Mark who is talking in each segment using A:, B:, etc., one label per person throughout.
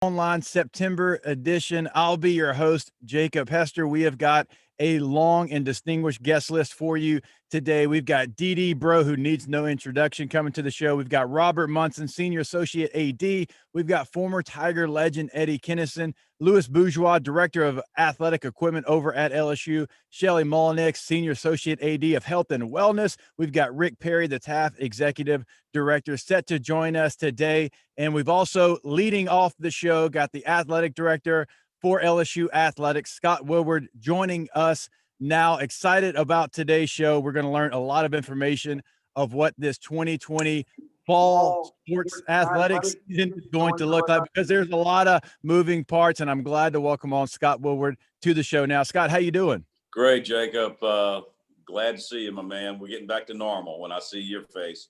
A: Online September edition. I'll be your host, Jacob Hester. We have got a long and distinguished guest list for you today. We've got DD Bro, who needs no introduction, coming to the show. We've got Robert Munson, Senior Associate AD. We've got former Tiger legend Eddie Kinnison, Louis Bourgeois, Director of Athletic Equipment over at LSU, Shelly Mullenix, Senior Associate AD of Health and Wellness. We've got Rick Perry, the Taft Executive Director, set to join us today. And we've also, leading off the show, got the Athletic Director for LSU Athletics, Scott Woodward, joining us now. Excited about today's show. We're going to learn a lot of information of what this 2020 fall sports athletics season is going to look like, because there's a lot of moving parts, and I'm glad to welcome on Scott Woodward to the show now. Scott, how you doing?
B: Great, Jacob. Glad to see you, my man. We're getting back to normal when I see your face.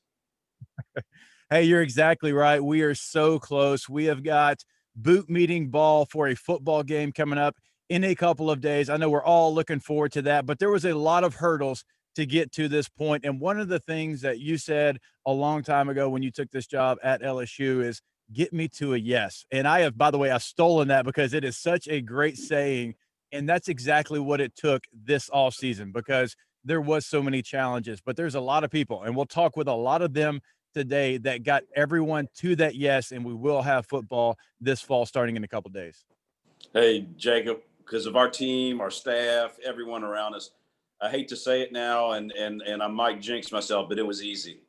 A: Hey, you're exactly right. We are so close. We have got boot meeting ball for a football game coming up in a couple of days. I know we're all looking forward to that, but there was a lot of hurdles to get to this point. And one of the things that you said a long time ago when you took this job at LSU is, get me to a yes. And I have, by the way, I've stolen that because it is such a great saying. And that's exactly what it took this off season, because there was so many challenges, but there's a lot of people, and we'll talk with a lot of them today, that got everyone to that yes, and we will have football this fall starting in a couple of days.
B: Hey, Jacob, because of our team, our staff, everyone around us, I hate to say it now, and I might jinx myself, but it was easy.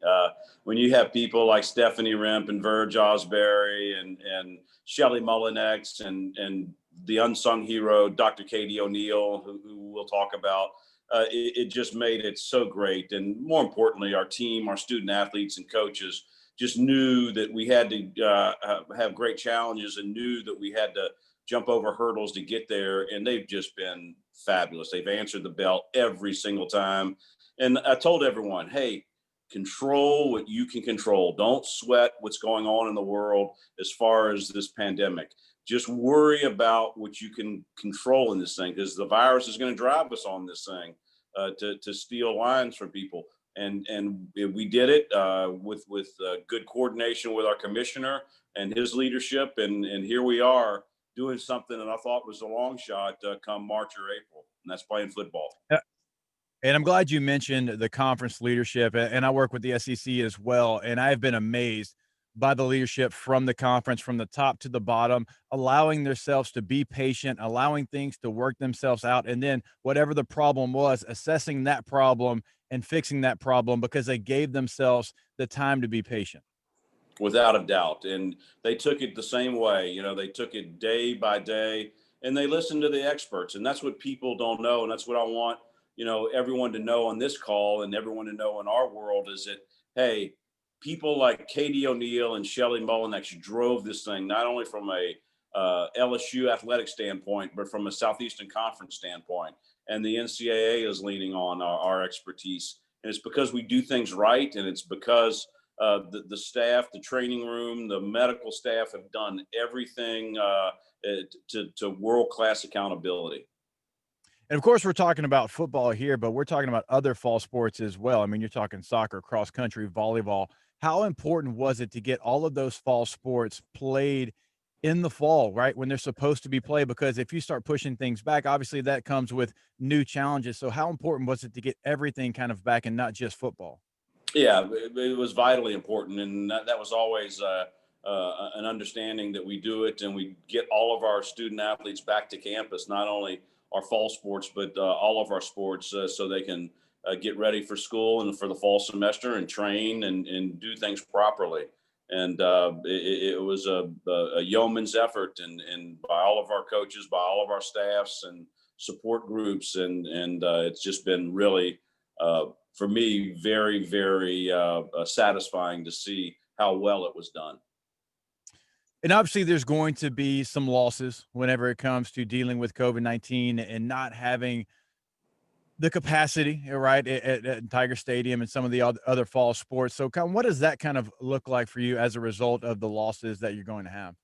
B: When you have people like Stephanie Remp and Verge Osbury and Shelly Mullenix and the unsung hero, Dr. Katie O'Neill, who we'll talk about, it just made it so great. And more importantly, our team, our student athletes and coaches just knew that we had to have great challenges, and knew that we had to jump over hurdles to get there. And they've just been fabulous. They've answered the bell every single time. And I told everyone, hey, control what you can control. Don't sweat what's going on in the world as far as this pandemic. Just worry about what you can control in this thing, because the virus is going to drive us on this thing to steal lines from people. And we did it with good coordination with our commissioner and his leadership. And here we are doing something that I thought was a long shot come March or April, and that's playing football.
A: And I'm glad you mentioned the conference leadership, and I work with the SEC as well, and I've been amazed by the leadership from the conference, from the top to the bottom, allowing themselves to be patient, allowing things to work themselves out, and then whatever the problem was, assessing that problem and fixing that problem, because they gave themselves the time to be patient.
B: Without a doubt. And they took it the same way. You know, they took it day by day, and they listened to the experts. And that's what people don't know. And that's what I want, everyone to know on this call, and everyone to know in our world, is that, hey, people like Katie O'Neill and Shelly Mullenix drove this thing, not only from a LSU athletic standpoint, but from a Southeastern Conference standpoint. And the NCAA is leaning on our expertise. And it's because we do things right. And it's because the staff, the training room, the medical staff have done everything to world-class accountability.
A: And of course, we're talking about football here, but we're talking about other fall sports as well. I mean, you're talking soccer, cross country, volleyball. How important was it to get all of those fall sports played in the fall, right, when they're supposed to be played? Because if you start pushing things back, obviously that comes with new challenges. So how important was it to get everything kind of back, and not just football?
B: Yeah, it was vitally important. And that was always an understanding that we do it and we get all of our student athletes back to campus, not only our fall sports, but all of our sports, so they can get ready for school and for the fall semester and train and do things properly. And it was a yeoman's effort, and by all of our coaches, by all of our staffs and support groups. And it's just been really, for me, very, very satisfying to see how well it was done.
A: And obviously there's going to be some losses whenever it comes to dealing with COVID-19 and not having the capacity, right, at Tiger Stadium and some of the other fall sports. So what does that kind of look like for you as a result of the losses that you're going to have?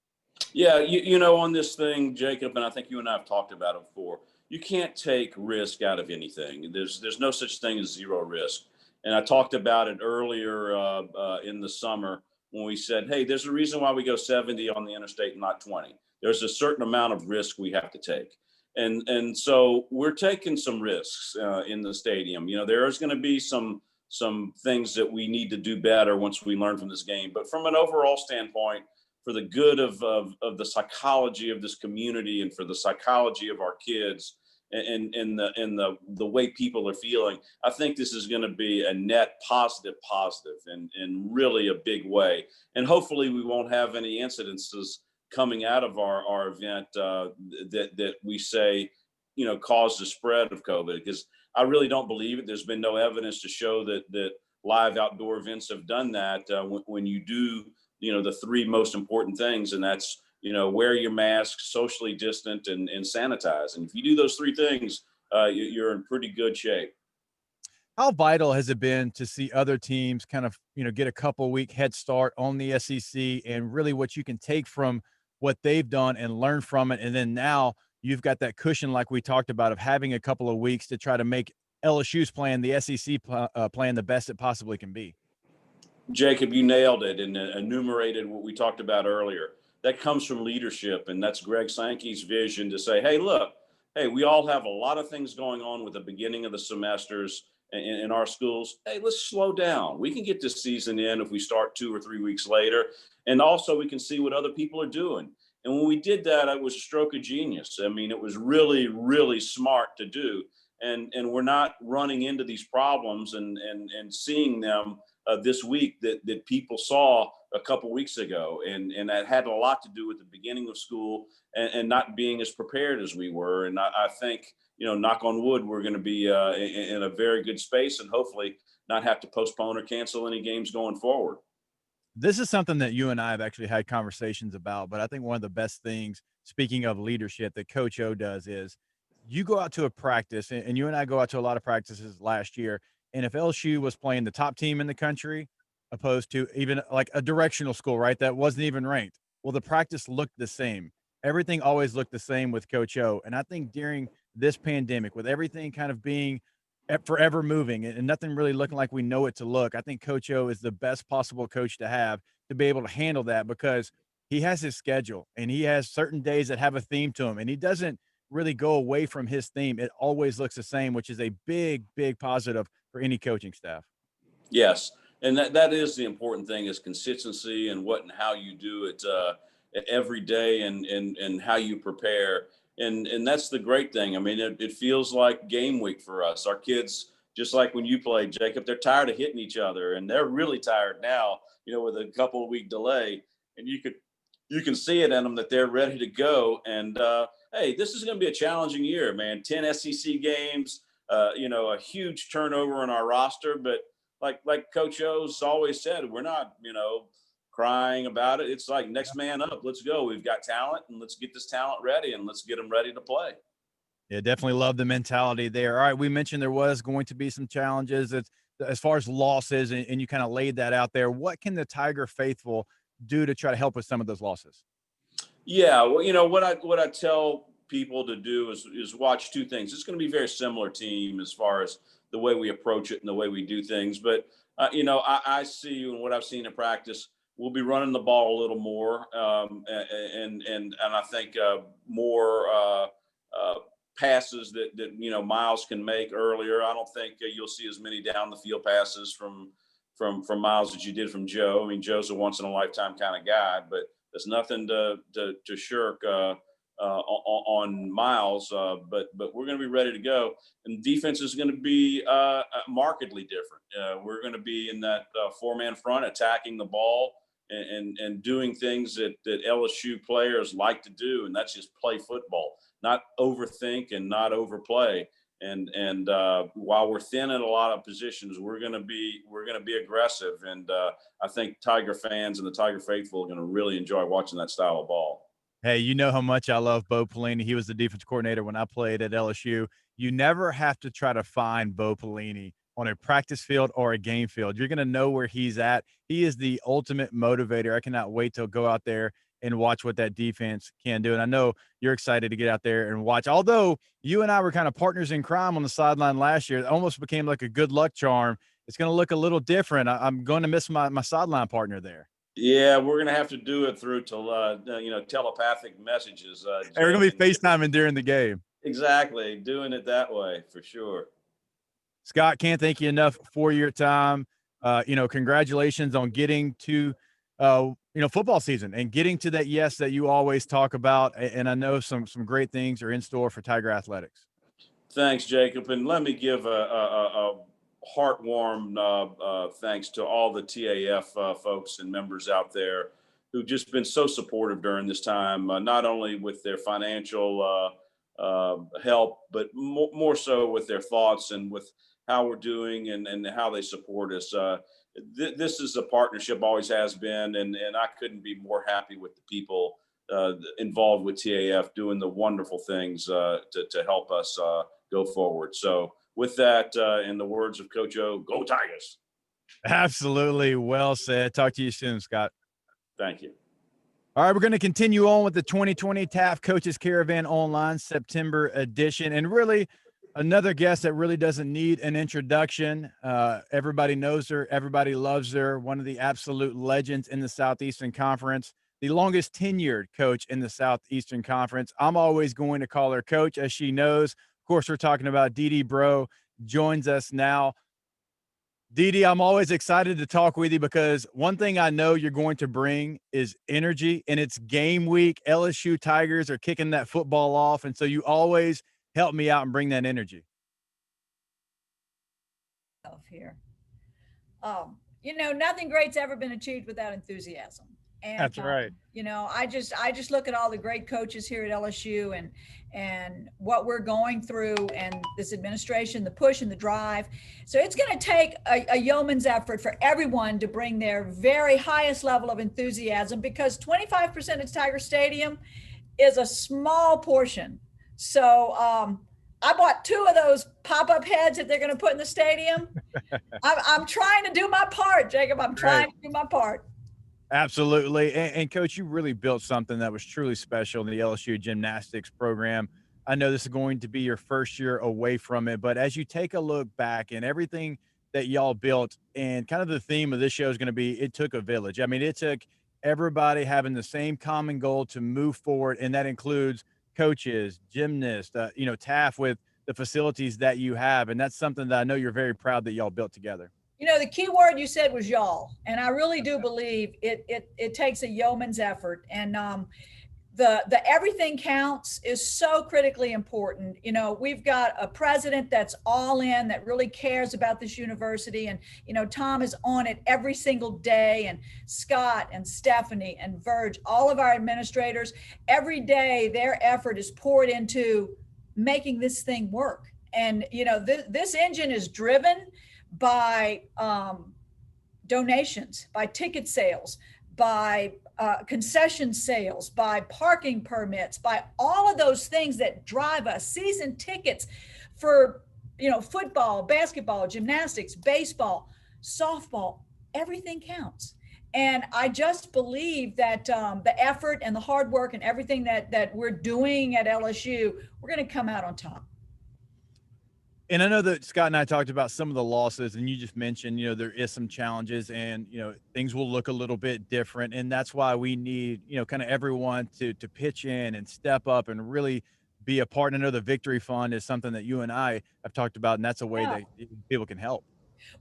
B: Yeah, on this thing, Jacob, and I think you and I have talked about it before, you can't take risk out of anything. There's no such thing as zero risk. And I talked about it earlier in the summer when we said, hey, there's a reason why we go 70 on the interstate and not 20. there's a certain amount of risk we have to take. And so we're taking some risks in the stadium. There's going to be some things that we need to do better once we learn from this game. But from an overall standpoint, for the good of the psychology of this community and for the psychology of our kids and the way people are feeling, I think this is going to be a net positive in really a big way. And hopefully we won't have any incidences coming out of our event that we say, caused the spread of COVID, because I really don't believe it. There's been no evidence to show that live outdoor events have done that when you do, the three most important things. And that's, wear your mask, socially distant, and sanitize. And if you do those three things, you're in pretty good shape.
A: How vital has it been to see other teams kind of, get a couple week head start on the SEC, and really what you can take from what they've done and learn from it? And then now you've got that cushion, like we talked about, of having a couple of weeks to try to make LSU's plan, the SEC plan, the best it possibly can be.
B: Jacob, you nailed it and enumerated what we talked about earlier. That comes from leadership, and that's Greg Sankey's vision to say, hey, look, we all have a lot of things going on with the beginning of the semesters in our schools. Hey, let's slow down. We can get this season in if we start 2 or 3 weeks later. And also we can see what other people are doing. And when we did that, it was a stroke of genius. I mean, it was really, really smart to do. And we're not running into these problems and seeing them this week that people saw a couple weeks ago. And that had a lot to do with the beginning of school and not being as prepared as we were. And I think, knock on wood, we're going to be in a very good space and hopefully not have to postpone or cancel any games going forward.
A: This is something that you and I have actually had conversations about, but I think one of the best things, speaking of leadership, that Coach O does is you go out to a practice, and you and I go out to a lot of practices last year. And if LSU was playing the top team in the country, opposed to even like a directional school, right, that wasn't even ranked, well, the practice looked the same. Everything always looked the same with Coach O. And I think during this pandemic, with everything kind of being forever moving and nothing really looking like we know it to look, I think Coach O is the best possible coach to have to be able to handle that, because he has his schedule and he has certain days that have a theme to him, and he doesn't really go away from his theme. It always looks the same, which is a big, big positive for any coaching staff.
B: Yes. And that is the important thing, is consistency and what and how you do it every day and how you prepare. And that's the great thing. I mean, it feels like game week for us. Our kids, just like when you played, Jacob, they're tired of hitting each other, and they're really tired now, with a couple of week delay. And you can see it in them that they're ready to go. And hey, this is going to be a challenging year, man. 10 SEC games, a huge turnover in our roster. But like Coach O's always said, we're not, crying about it. It's like next man up. Let's go. We've got talent, and let's get this talent ready, and let's get them ready to play.
A: Yeah, definitely love the mentality there. All right, we mentioned there was going to be some challenges as far as losses, and you kind of laid that out there. What can the Tiger faithful do to try to help with some of those losses?
B: Yeah, well, what I tell people to do is watch two things. It's going to be a very similar team as far as the way we approach it and the way we do things. But I see, and what I've seen in practice, we'll be running the ball a little more, and I think more passes that Miles can make earlier. I don't think you'll see as many down the field passes from Miles as you did from Joe. I mean, Joe's a once in a lifetime kind of guy, but there's nothing to shirk on Miles. But we're going to be ready to go, and defense is going to be markedly different. We're going to be in that 4-man front, attacking the ball and doing things that LSU players like to do, and that's just play football, not overthink and not overplay. And while we're thin at a lot of positions, we're going to be aggressive. And I think Tiger fans and the Tiger faithful are going to really enjoy watching that style of ball.
A: Hey, you know how much I love Bo Pelini. He was the defense coordinator when I played at LSU. You never have to try to find Bo Pelini on a practice field or a game field. You're going to know where he's at. He is the ultimate motivator. I cannot wait to go out there and watch what that defense can do. And I know you're excited to get out there and watch. Although you and I were kind of partners in crime on the sideline last year, it almost became like a good luck charm. It's going to look a little different. I'm going to miss my sideline partner there.
B: Yeah, we're gonna have to do it through telepathic messages.
A: And we're gonna
B: Jake.
A: be FaceTiming during the game.
B: Exactly, doing it that way for sure.
A: Scott, can't thank you enough for your time. Congratulations on getting to, football season and getting to that yes that you always talk about. And I know some great things are in store for Tiger Athletics.
B: Thanks, Jacob, and let me give a heartwarm thanks to all the TAF folks and members out there who've just been so supportive during this time, not only with their financial help, but more so with their thoughts and with how we're doing and how they support us. This is a partnership, always has been, and I couldn't be more happy with the people involved with TAF doing the wonderful things to help us go forward. So, with that, in the words of Coach O, go Tigers.
A: Absolutely. Well said. Talk to you soon, Scott.
B: Thank you.
A: All right, we're going to continue on with the 2020 TAF Coaches Caravan Online September edition. And really, another guest that really doesn't need an introduction. Everybody knows her. Everybody loves her. One of the absolute legends in the Southeastern Conference, the longest tenured coach in the Southeastern Conference. I'm always going to call her Coach, as she knows. Of course, we're talking about Dee Bro, joins us now. Dee, I'm always excited to talk with you because one thing I know you're going to bring is energy, and it's game week. LSU Tigers are kicking that football off, and so you always help me out and bring that energy.
C: Here. Nothing great's ever been achieved without enthusiasm. And
A: that's right.
C: I just look at all the great coaches here at LSU and what we're going through and this administration, the push and the drive. So it's going to take a yeoman's effort for everyone to bring their very highest level of enthusiasm, because 25% of Tiger Stadium is a small portion. So I bought 2 of those pop-up heads that they're going to put in the stadium. I'm trying to do my part, Jacob. I'm trying to do my part.
A: Absolutely. And Coach, you really built something that was truly special in the LSU gymnastics program. I know this is going to be your first year away from it, but as you take a look back and everything that y'all built, and kind of the theme of this show is going to be, it took a village. I mean, it took everybody having the same common goal to move forward, and that includes coaches, gymnasts, TAF with the facilities that you have. And that's something that I know you're very proud that y'all built together.
C: The key word you said was y'all, and I really do believe it takes a yeoman's effort. And the everything counts is so critically important. We've got a president that's all in, that really cares about this university, and Tom is on it every single day, and Scott and Stephanie and Verge, all of our administrators, every day their effort is poured into making this thing work. And this engine is driven by donations, by ticket sales, by concession sales, by parking permits, by all of those things that drive us. Season tickets for football, basketball, gymnastics, baseball, softball, everything counts. And I just believe that the effort and the hard work and everything that we're doing at LSU, we're going to come out on top.
A: And I know that Scott and I talked about some of the losses, and you just mentioned, there is some challenges, and, things will look a little bit different. And that's why we need, kind of everyone to pitch in and step up and really be a part. And I know the Victory Fund is something that you and I have talked about, and that's a way that people can help.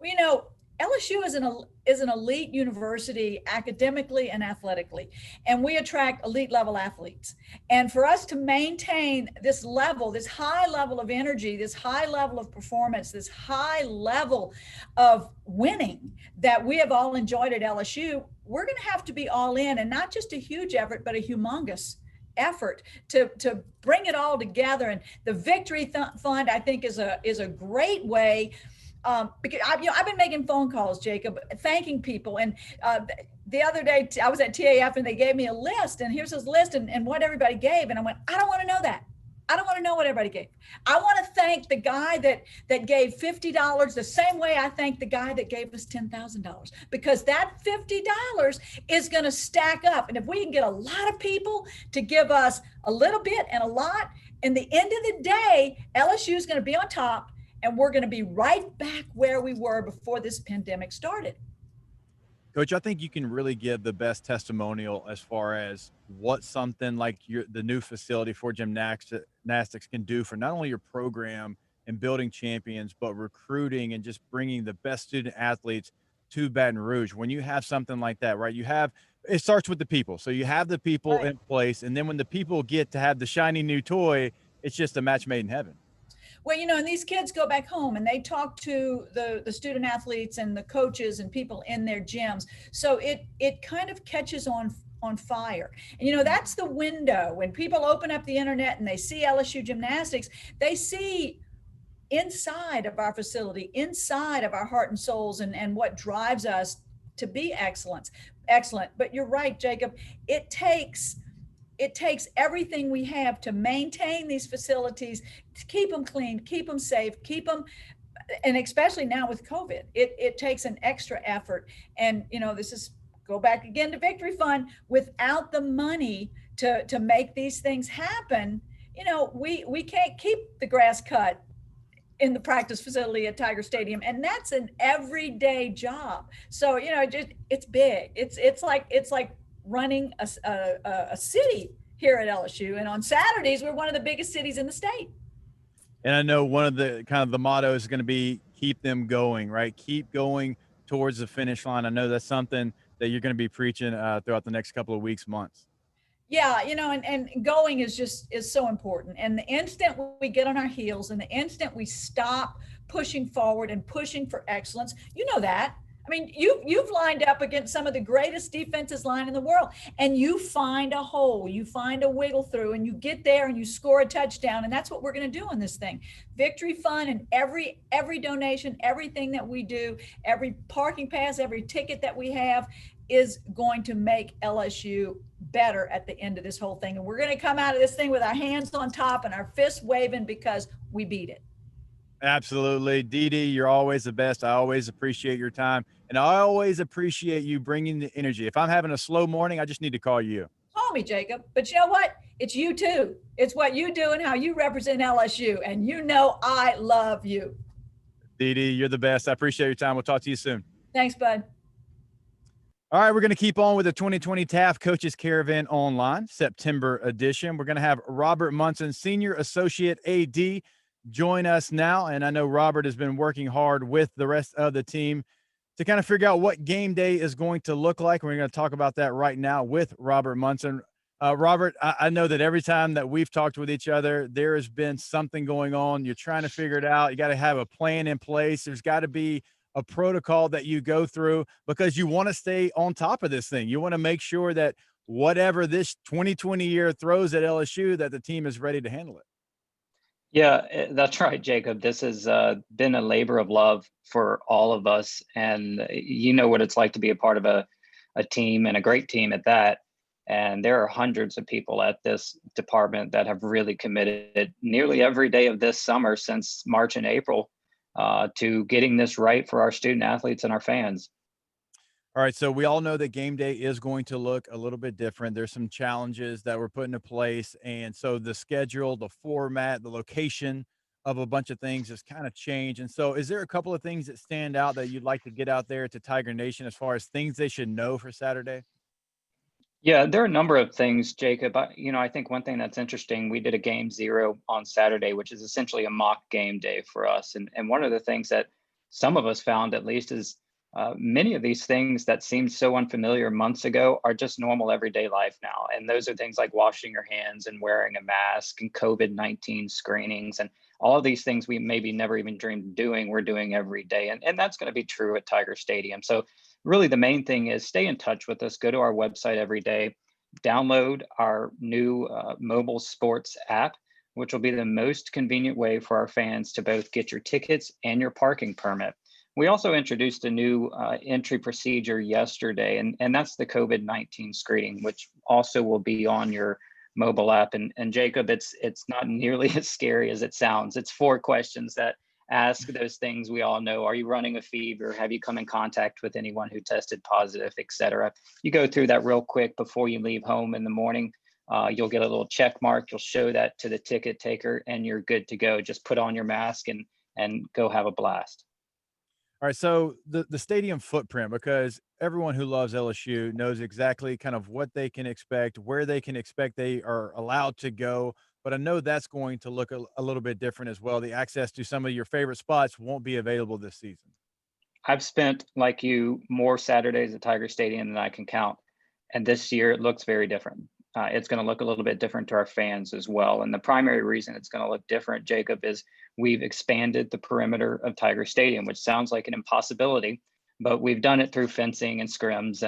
C: Well, LSU is an elite university academically and athletically, and we attract elite level athletes. And for us to maintain this level, this high level of energy, this high level of performance, this high level of winning that we have all enjoyed at LSU, we're going to have to be all in, and not just a huge effort, but a humongous effort to bring it all together. And the Victory Fund, I think, is a great way. Because I've been making phone calls, Jacob, thanking people. And the other day I was at TAF and they gave me a list, and here's this list and what everybody gave. And I went, I don't want to know that. I don't want to know what everybody gave. I want to thank the guy that gave $50 the same way I thank the guy that gave us $10,000, because that $50 is going to stack up. And if we can get a lot of people to give us a little bit and a lot, in the end of the day, LSU is going to be on top. And we're going to be right back where we were before this pandemic started.
A: Coach, I think you can really give the best testimonial as far as what something like the new facility for gymnastics can do for not only your program and building champions, but recruiting and just bringing the best student athletes to Baton Rouge. When you have something like that, right? It starts with the people. So you have the people
C: Right.
A: in place, and then when the people get to have the shiny new toy, it's just a match made in heaven.
C: Well, and these kids go back home and they talk to the student athletes and the coaches and people in their gyms. So it kind of catches on fire. And that's the window. When people open up the internet and they see LSU gymnastics, they see inside of our facility, inside of our heart and souls, and what drives us to be excellent. But you're right, Jacob. It takes everything we have to maintain these facilities, to keep them clean, keep them safe, keep them, and especially now with COVID, it takes an extra effort. And this is, go back again to Victory Fund. Without the money to make these things happen, we can't keep the grass cut in the practice facility at Tiger Stadium, and that's an everyday job. So it's big. It's like running a city here at LSU. And on Saturdays, we're one of the biggest cities in the state.
A: And I know one of the kind of the motto is going to be keep them going, right? Keep going towards the finish line. I know that's something that you're going to be preaching throughout the next couple of weeks, months.
C: Yeah, and going is so important. And the instant we get on our heels and the instant we stop pushing forward and pushing for excellence, that. I mean, you've lined up against some of the greatest defensive line in the world, and you find a hole, you find a wiggle through, and you get there and you score a touchdown. And that's what we're going to do on this thing. Victory Fund, and every donation, everything that we do, every parking pass, every ticket that we have is going to make LSU better at the end of this whole thing. And we're going to come out of this thing with our hands on top and our fists waving because we beat it.
A: Absolutely. Dee, you're always the best. I always appreciate your time. And I always appreciate you bringing the energy. If I'm having a slow morning, I just need to call you.
C: Call me, Jacob. But you know what? It's you too. It's what you do and how you represent LSU. And I love you.
A: Dee, you're the best. I appreciate your time. We'll talk to you soon.
C: Thanks, bud.
A: All right, we're going to keep on with the 2020 TAF Coaches Caravan Online, September edition. We're going to have Robert Munson, Senior Associate AD, join us now. And I know Robert has been working hard with the rest of the team to kind of figure out what game day is going to look like. We're going to talk about that right now with Robert Munson. Robert, I know that every time that we've talked with each other, there has been something going on. You're trying to figure it out. You got to have a plan in place. There's got to be a protocol that you go through because you want to stay on top of this thing. You want to make sure that whatever this 2020 year throws at LSU, that the team is ready to handle it.
D: Yeah, that's right, Jacob. This has been a labor of love for all of us. And you know what it's like to be a part of a team, and a great team at that. And there are hundreds of people at this department that have really committed nearly every day of this summer since March and April to getting this right for our student athletes and our fans.
A: All right, so we all know that game day is going to look a little bit different. There's some challenges that were put into place. And so the schedule, the format, the location of a bunch of things has kind of changed. And so is there a couple of things that stand out that you'd like to get out there to Tiger Nation as far as things they should know for Saturday?
D: Yeah, there are a number of things, Jacob. I think one thing that's interesting, we did a game zero on Saturday, which is essentially a mock game day for us. And one of the things that some of us found, at least, is many of these things that seemed so unfamiliar months ago are just normal everyday life now. And those are things like washing your hands and wearing a mask and COVID-19 screenings and all of these things we maybe never even dreamed of doing, we're doing every day. And that's going to be true at Tiger Stadium. So really the main thing is stay in touch with us, go to our website every day, download our new mobile sports app, which will be the most convenient way for our fans to both get your tickets and your parking permit. We also introduced a new entry procedure yesterday, and that's the COVID-19 screening, which also will be on your mobile app. And Jacob, it's not nearly as scary as it sounds. It's 4 questions that ask those things we all know. Are you running a fever? Have you come in contact with anyone who tested positive, et cetera? You go through that real quick before you leave home in the morning. You'll get a little check mark. You'll show that to the ticket taker and you're good to go. Just put on your mask and go have a blast.
A: All right, so the stadium footprint, because everyone who loves LSU knows exactly kind of what they can expect, where they can expect they are allowed to go. But I know that's going to look a little bit different as well. The access to some of your favorite spots won't be available this season.
D: I've spent, like you, more Saturdays at Tiger Stadium than I can count. And this year it looks very different. It's going to look a little bit different to our fans as well. And the primary reason it's going to look different, Jacob, is we've expanded the perimeter of Tiger Stadium, which sounds like an impossibility, but we've done it through fencing and scrims.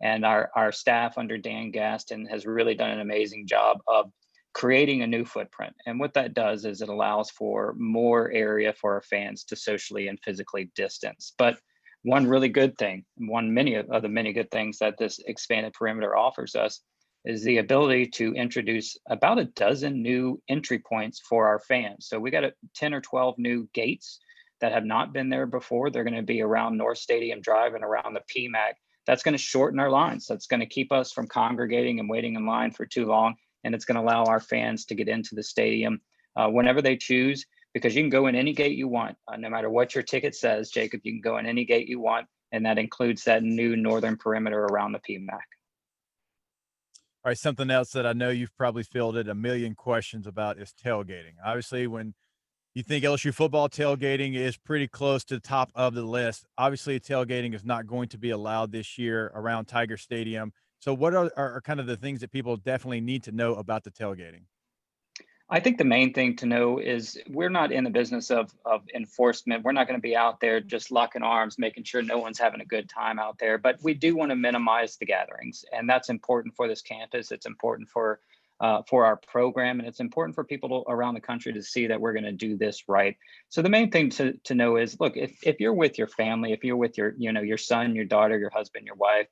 D: And our staff under Dan Gaston has really done an amazing job of creating a new footprint. And what that does is it allows for more area for our fans to socially and physically distance. But one really good thing, many of the many good things that this expanded perimeter offers us is the ability to introduce about a dozen new entry points for our fans. So we got 10 or 12 new gates that have not been there before. They're going to be around North Stadium Drive and around the PMAC. That's going to shorten our lines. That's going to keep us from congregating and waiting in line for too long. And it's going to allow our fans to get into the stadium whenever they choose, because you can go in any gate you want. No matter what your ticket says, Jacob, you can go in any gate you want. And that includes that new northern perimeter around the PMAC.
A: All right, something else that I know you've probably fielded a million questions about is tailgating. Obviously, when you think LSU football, tailgating is pretty close to the top of the list. Obviously, tailgating is not going to be allowed this year around Tiger Stadium. So what are kind of the things that people definitely need to know about the tailgating?
D: I think the main thing to know is we're not in the business of enforcement. We're not going to be out there just locking arms, making sure no one's having a good time out there. But we do want to minimize the gatherings, and that's important for this campus. It's important for our program, and it's important for people around the country to see that we're going to do this right. So the main thing to know is, look, if you're with your family, if you're with your son, your daughter, your husband, your wife,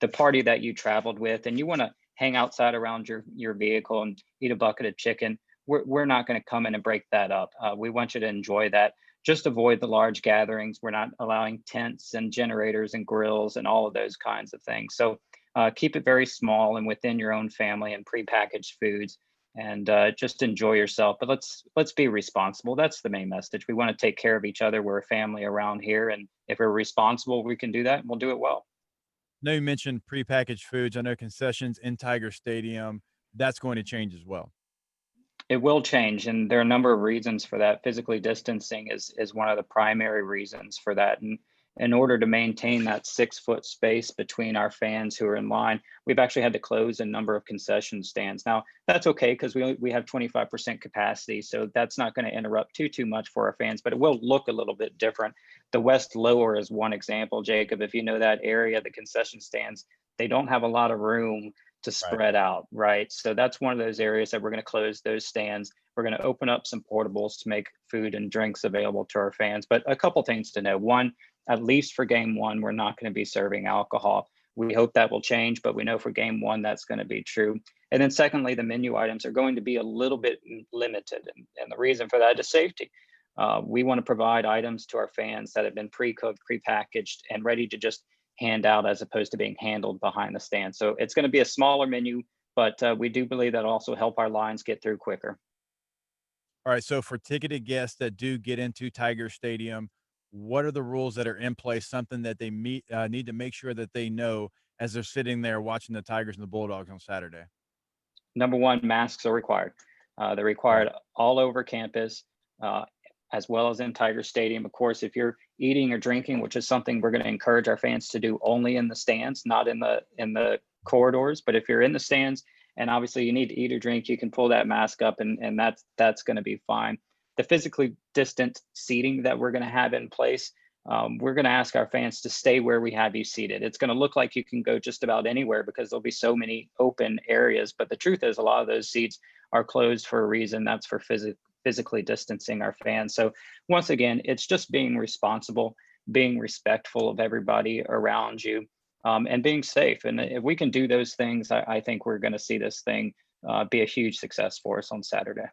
D: the party that you traveled with, and you want to hang outside around your vehicle and eat a bucket of chicken, we're not going to come in and break that up. We want you to enjoy that. Just avoid the large gatherings. We're not allowing tents and generators and grills and all of those kinds of things. So keep it very small and within your own family and prepackaged foods, and just enjoy yourself. But let's be responsible. That's the main message. We want to take care of each other. We're a family around here, and if we're responsible, we can do that, and we'll do it well.
A: I know you mentioned prepackaged foods. I know concessions in Tiger Stadium, that's going to change as well.
D: It will change, and there are a number of reasons for that. Physically distancing is one of the primary reasons for that. And in order to maintain that 6-foot space between our fans who are in line, we've actually had to close a number of concession stands. Now, that's okay because we have 25% capacity, so that's not going to interrupt too much for our fans, but it will look a little bit different. The West Lower is one example, Jacob. If you know that area, the concession stands, they don't have a lot of room to spread out, right? So that's one of those areas that we're going to close those stands. We're going to open up some portables to make food and drinks available to our fans. But a couple things to know. One, at least for game one, we're not going to be serving alcohol. We hope that will change, but we know for game one, that's going to be true. And then secondly, the menu items are going to be a little bit limited. And the reason for that is safety. We want to provide items to our fans that have been pre-cooked, pre-packaged, and ready to just hand out as opposed to being handled behind the stand. So it's going to be a smaller menu, but we do believe that also help our lines get through quicker.
A: All right. So for ticketed guests that do get into Tiger Stadium, what are the rules that are in place? Something that they need to make sure that they know as they're sitting there watching the Tigers and the Bulldogs on Saturday.
D: Number one, masks are required. They're required all over campus, as well as in Tiger Stadium. Of course, if you're eating or drinking, which is something we're going to encourage our fans to do only in the stands, not in the corridors. But if you're in the stands and obviously you need to eat or drink, you can pull that mask up, and that's going to be fine. The physically distant seating that we're going to have in place, we're going to ask our fans to stay where we have you seated. It's going to look like you can go just about anywhere because there'll be so many open areas. But the truth is, a lot of those seats are closed for a reason. That's for physically distancing our fans. So once again, it's just being responsible, being respectful of everybody around you, and being safe. And if we can do those things, I think we're going to see this thing be a huge success for us on Saturday.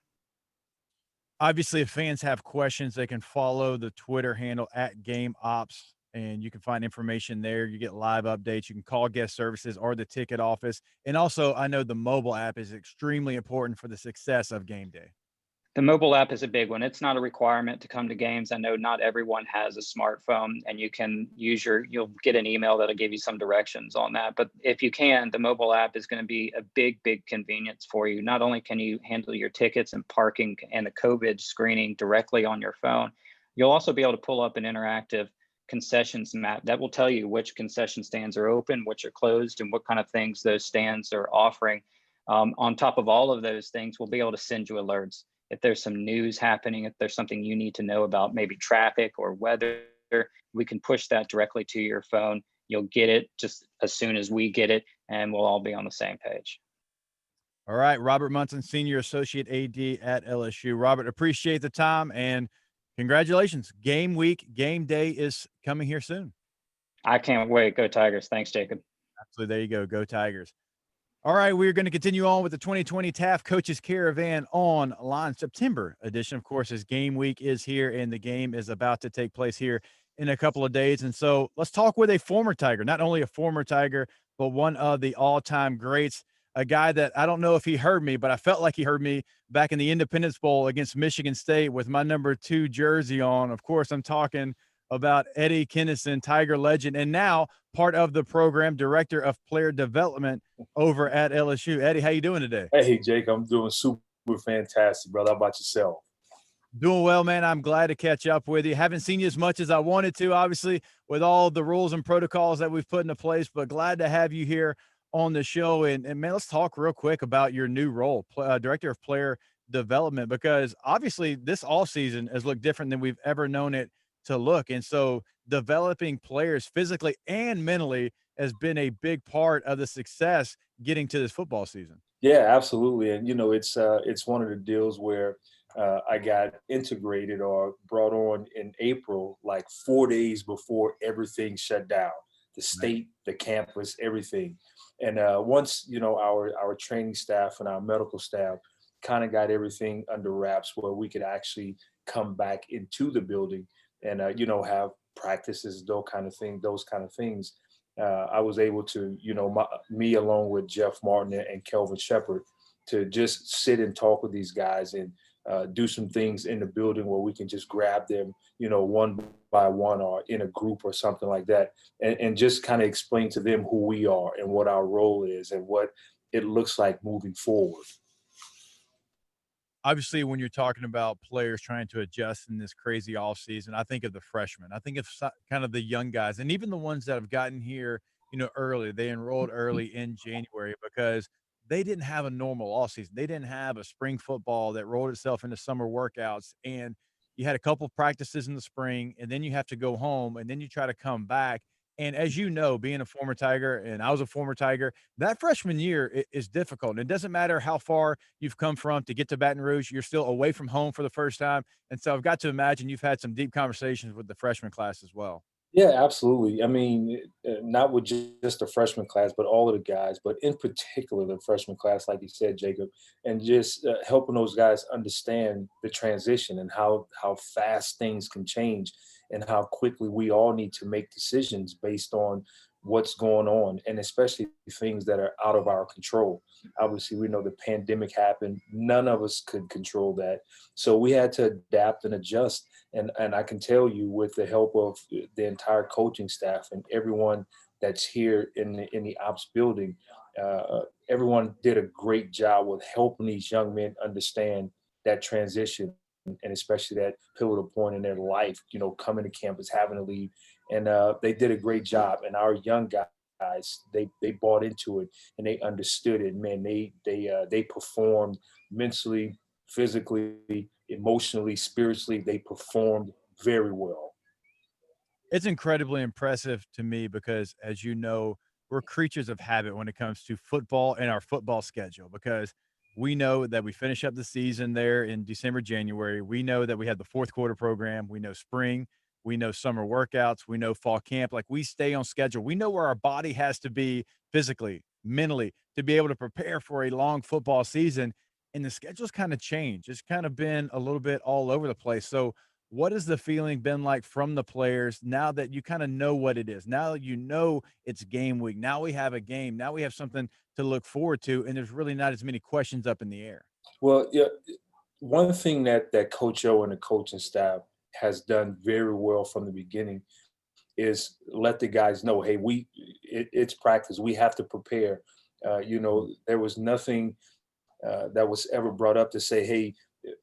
A: Obviously, if fans have questions, they can follow the Twitter handle @GameOps, and you can find information there. You get live updates. You can call guest services or the ticket office. And also, I know the mobile app is extremely important for the success of game day.
D: The mobile app is a big one. It's not a requirement to come to games. I know not everyone has a smartphone, and you can use you'll get an email that'll give you some directions on that. But if you can, the mobile app is going to be a big, big convenience for you. Not only can you handle your tickets and parking and the COVID screening directly on your phone, you'll also be able to pull up an interactive concessions map that will tell you which concession stands are open, which are closed, and what kind of things those stands are offering. On top of all of those things, we'll be able to send you alerts. If there's some news happening, if there's something you need to know about, maybe traffic or weather, we can push that directly to your phone. You'll get it just as soon as we get it, and we'll all be on the same page.
A: All right, Robert Munson, Senior Associate AD at LSU. Robert, appreciate the time and congratulations. Game week, game day is coming here soon.
D: I can't wait. Go Tigers. Thanks, Jacob.
A: Absolutely. There you go. Go Tigers. All right, we're going to continue on with the 2020 TAF Coaches Caravan online September edition. Of course, as game week is here and the game is about to take place here in a couple of days. And so let's talk with a former Tiger, not only a former Tiger, but one of the all-time greats, a guy that I don't know if he heard me, but I felt like he heard me back in the Independence Bowl against Michigan State with my number 2 jersey on. Of course, I'm talking about Eddie Kennison, Tiger legend, and now part of the program, Director of Player Development over at LSU. Eddie, how you doing today?
E: Hey, Jake, I'm doing super fantastic, brother. How about yourself?
A: Doing well, man. I'm glad to catch up with you. Haven't seen you as much as I wanted to, obviously, with all the rules and protocols that we've put into place, but glad to have you here on the show. And man, let's talk real quick about your new role, Director of Player Development, because obviously this all season has looked different than we've ever known it to look. And so developing players physically and mentally has been a big part of the success getting to this football season.
E: Yeah, absolutely. And, it's one of the deals where I got integrated or brought on in April, like 4 days before everything shut down, the state, the campus, everything. And once, our training staff and our medical staff kind of got everything under wraps where we could actually come back into the building and, have practices, those kind of things. I was able to, me along with Jeff Martin and Kelvin Shepard to just sit and talk with these guys and do some things in the building where we can just grab them, one by one or in a group or something like that. And just kind of explain to them who we are and what our role is and what it looks like moving forward.
A: Obviously, when you're talking about players trying to adjust in this crazy off season, I think of the freshmen. I think of kind of the young guys, and even the ones that have gotten here, early. They enrolled early in January because they didn't have a normal off season. They didn't have a spring football that rolled itself into summer workouts, and you had a couple of practices in the spring, and then you have to go home, and then you try to come back. And as you know, being a former Tiger, and I was a former Tiger, that freshman year is difficult. And it doesn't matter how far you've come from to get to Baton Rouge, you're still away from home for the first time. And so I've got to imagine you've had some deep conversations with the freshman class as well.
E: Yeah, absolutely. I mean, not with just the freshman class, but all of the guys, but in particular the freshman class, like you said, Jacob, and just helping those guys understand the transition and how fast things can change and how quickly we all need to make decisions based on what's going on, and especially things that are out of our control. Obviously, we know the pandemic happened. None of us could control that. So we had to adapt and adjust. And I can tell you, with the help of the entire coaching staff and everyone that's here in the ops building, everyone did a great job with helping these young men understand that transition, and especially that pivotal point in their life, coming to campus, having to leave. And they did a great job. And our young guys, they bought into it and they understood it. Man, they performed mentally, physically, emotionally, spiritually. They performed very well.
A: It's incredibly impressive to me because, as you know, we're creatures of habit when it comes to football and our football schedule, because we know that we finish up the season there in December, January. We know that we have the fourth quarter program. We know spring. We know summer workouts. We know fall camp. Like, we stay on schedule. We know where our body has to be physically, mentally, to be able to prepare for a long football season. And the schedule's kind of changed. It's kind of been a little bit all over the place. So what has the feeling been like from the players now that you kind of know what it is? Now you know it's game week. Now we have a game. Now we have something to look forward to, and there's really not as many questions up in the air.
E: Well, yeah, one thing that Coach O and the coaching staff has done very well from the beginning is let the guys know, hey, it's practice. We have to prepare. There was nothing that was ever brought up to say, hey,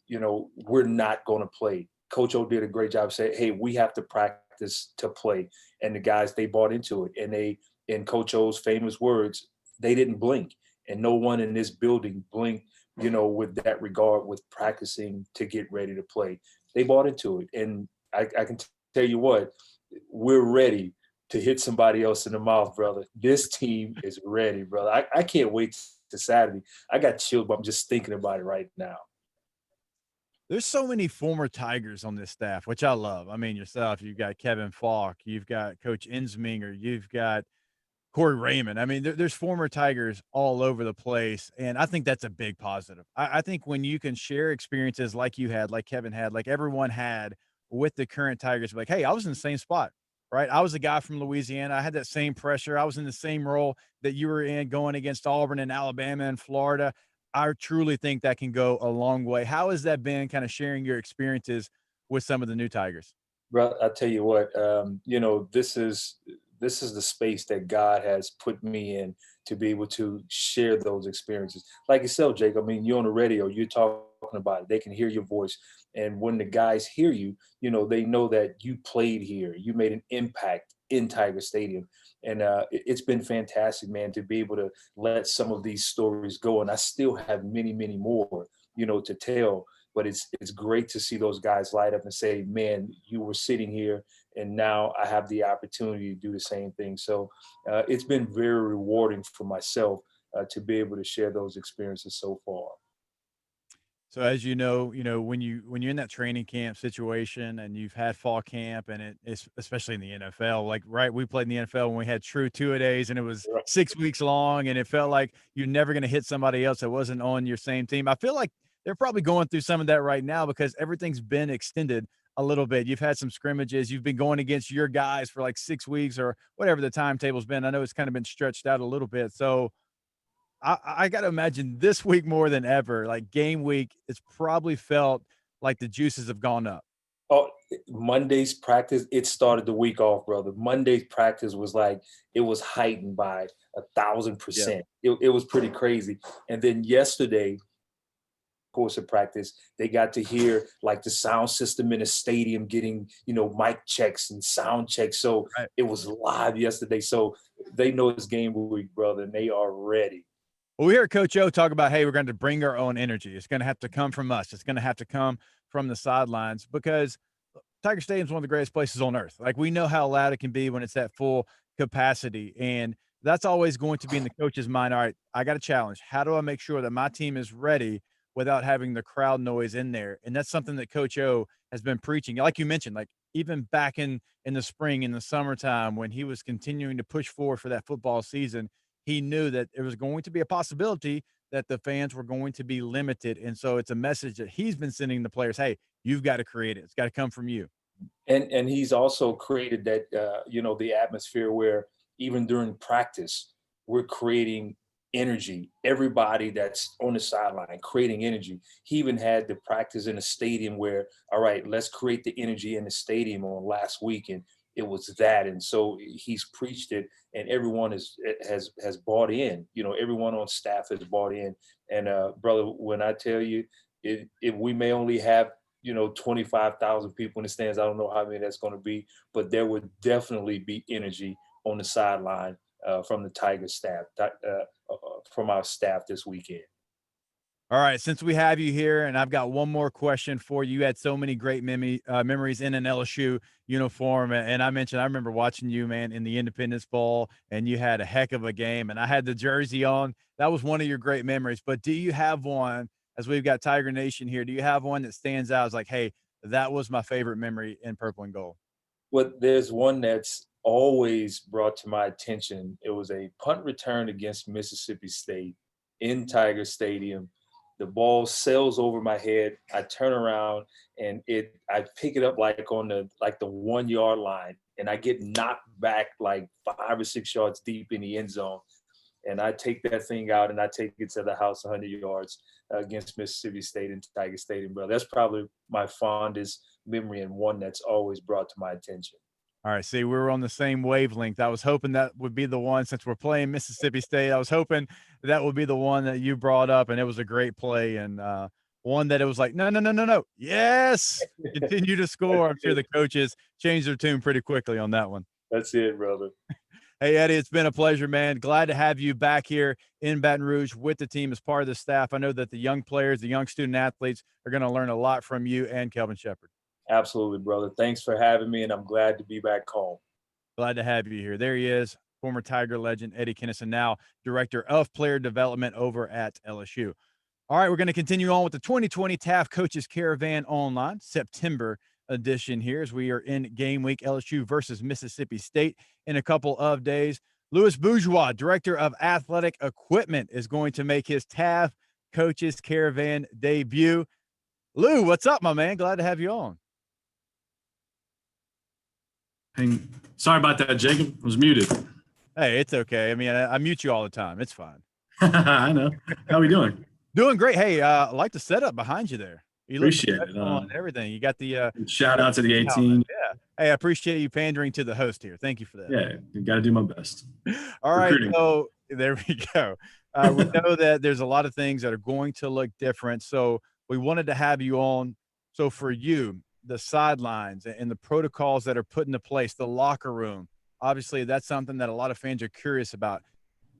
E: we're not going to play. Coach O did a great job saying, hey, we have to practice to play. And the guys, they bought into it. And they, in Coach O's famous words, they didn't blink. And no one in this building blinked, with that regard, with practicing to get ready to play. They bought into it. And I can tell you what, we're ready to hit somebody else in the mouth, brother. This team is ready, brother. I can't wait to Saturday. I got chills, but I'm just thinking about it right now.
A: There's so many former Tigers on this staff, which I love. I mean, yourself, you've got Kevin Falk, you've got Coach Insminger, you've got Corey Raymond. I mean, there's former Tigers all over the place, and I think that's a big positive. I think when you can share experiences like you had, like Kevin had, like everyone had with the current Tigers, like, hey, I was in the same spot, right? I was a guy from Louisiana. I had that same pressure. I was in the same role that you were in going against Auburn and Alabama and Florida. I truly think that can go a long way. How has that been, kind of sharing your experiences with some of the new Tigers?
E: Bro, I tell you what, this is the space that God has put me in to be able to share those experiences. Like yourself, Jake, I mean, you're on the radio, you're talking about it. They can hear your voice. And when the guys hear you, they know that you played here. You made an impact in Tiger Stadium. And it's been fantastic, man, to be able to let some of these stories go. And I still have many, many more, to tell. But it's great to see those guys light up and say, man, you were sitting here and now I have the opportunity to do the same thing. So it's been very rewarding for myself to be able to share those experiences so far.
A: So as you know, when you're in that training camp situation and you've had fall camp and it's especially in the NFL, like, right, we played in the NFL when we had true two-a-days and it was 6 weeks long and it felt like you're never going to hit somebody else that wasn't on your same team. I feel like they're probably going through some of that right now because everything's been extended a little bit. You've had some scrimmages. You've been going against your guys for like 6 weeks or whatever the timetable's been. I know it's kind of been stretched out a little bit. So I got to imagine this week more than ever, like game week, it's probably felt like the juices have gone up.
E: Oh, Monday's practice, it started the week off, brother. Monday's practice was like, it was heightened by 1,000%. It was pretty crazy. And then yesterday, course of practice, they got to hear like the sound system in the stadium getting, mic checks and sound checks. So It was live yesterday. So they know it's game week, brother, and they are ready.
A: Well, we heard Coach O talk about, hey, we're going to bring our own energy. It's going to have to come from us. It's going to have to come from the sidelines because Tiger Stadium is one of the greatest places on earth. Like, we know how loud it can be when it's at full capacity. And that's always going to be in the coach's mind. All right, I got a challenge. How do I make sure that my team is ready without having the crowd noise in there? And that's something that Coach O has been preaching. Like you mentioned, like even back in the spring, in the summertime, when he was continuing to push forward for that football season, he knew that there was going to be a possibility that the fans were going to be limited. And so it's a message that he's been sending the players. Hey, you've got to create it. It's got to come from you.
E: And he's also created that, the atmosphere where even during practice, we're creating energy. Everybody that's on the sideline creating energy. He even had the practice in a stadium where, all right, let's create the energy in the stadium on last week. And it was that. And so he's preached it and everyone has bought in, everyone on staff has bought in. And brother, when I tell you, if we may only have 25,000 people in the stands. I don't know how many that's going to be, but there would definitely be energy on the sideline from the Tiger staff, from our staff this weekend.
A: All right, since we have you here, and I've got one more question for you. You had so many great memories in an LSU uniform, and I remember watching you, man, in the Independence Bowl, and you had a heck of a game, and I had the jersey on. That was one of your great memories. But do you have one, as we've got Tiger Nation here, do you have one that stands out as like, hey, that was my favorite memory in purple and gold?
E: Well, there's one that's always brought to my attention. It was a punt return against Mississippi State in Tiger Stadium. The ball sails over my head. I turn around and I pick it up like on the 1 yard line, and I get knocked back like 5 or 6 yards deep in the end zone. And I take that thing out and I take it to the house 100 yards against Mississippi State and Tiger Stadium. Bro, that's probably my fondest memory and one that's always brought to my attention.
A: All right. See, we were on the same wavelength. I was hoping that would be the one, since we're playing Mississippi State. I was hoping that would be the one that you brought up, and it was a great play, and one that it was like, no, no, no, no, no. Yes. Continue to score. I'm sure the coaches changed their tune pretty quickly on that one.
E: That's it, brother.
A: Hey, Eddie, it's been a pleasure, man. Glad to have you back here in Baton Rouge with the team as part of the staff. I know that the young players, the young student athletes are going to learn a lot from you and Kelvin Shepherd.
E: Absolutely, brother. Thanks for having me, and I'm glad to be back home.
A: Glad to have you here. There he is, former Tiger legend Eddie Kinnison, now Director of Player Development over at LSU. All right, we're going to continue on with the 2020 TAF Coaches Caravan Online, September edition here, as we are in game week, LSU versus Mississippi State in a couple of days. Louis Bourgeois, Director of Athletic Equipment, is going to make his TAF Coaches Caravan debut. Lou, what's up, my man? Glad to have you on.
F: Sorry about that, Jacob. I was muted.
A: Hey, it's okay. I mean, I mute you all the time. It's fine.
F: I know. How are we doing?
A: Doing great. Hey, I like the setup behind you there. You
F: appreciate it.
A: And everything. You got the
F: shout out to the 18.
A: Yeah. Hey, I appreciate you pandering to the host here. Thank you for that.
F: Yeah, you got to do my best.
A: All right. So there we go. We know that there's a lot of things that are going to look different. So we wanted to have you on. So for you, the sidelines and the protocols that are put into place, the locker room, obviously that's something that a lot of fans are curious about.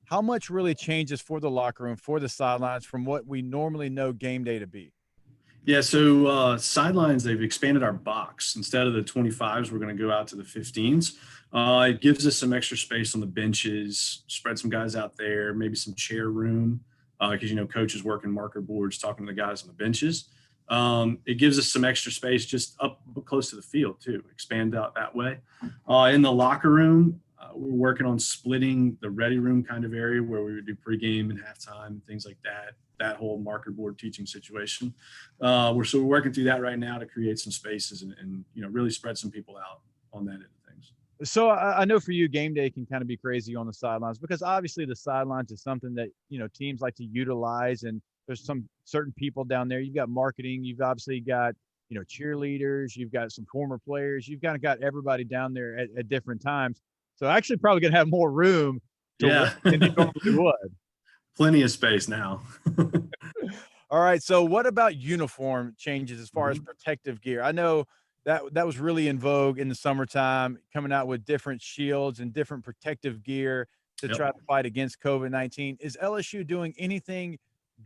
A: How much really changes for the locker room, for the sidelines, from what we normally know game day to be?
F: Yeah, so sidelines, they've expanded our box. Instead of the 25s, we're going to go out to the 15s. It gives us some extra space on the benches, spread some guys out there, maybe some chair room, because, coaches working marker boards, talking to the guys on the benches. It gives us some extra space just up close to the field, too, expand out that way. In the locker room, we're working on splitting the ready room kind of area where we would do pregame and halftime, things like that whole marker board teaching situation. We're working through that right now to create some spaces and really spread some people out on that end of things.
A: So I know for you, game day can kind of be crazy on the sidelines, because obviously the sidelines is something that, teams like to utilize, and there's some certain people down there. You've got marketing, you've obviously got, cheerleaders, you've got some former players, you've kind of got everybody down there at different times. So actually probably going to have more room to than you normally would.
F: Plenty of space now.
A: All right. So what about uniform changes as far as protective gear? I know that was really in vogue in the summertime, coming out with different shields and different protective gear to try to fight against COVID-19. Is LSU doing anything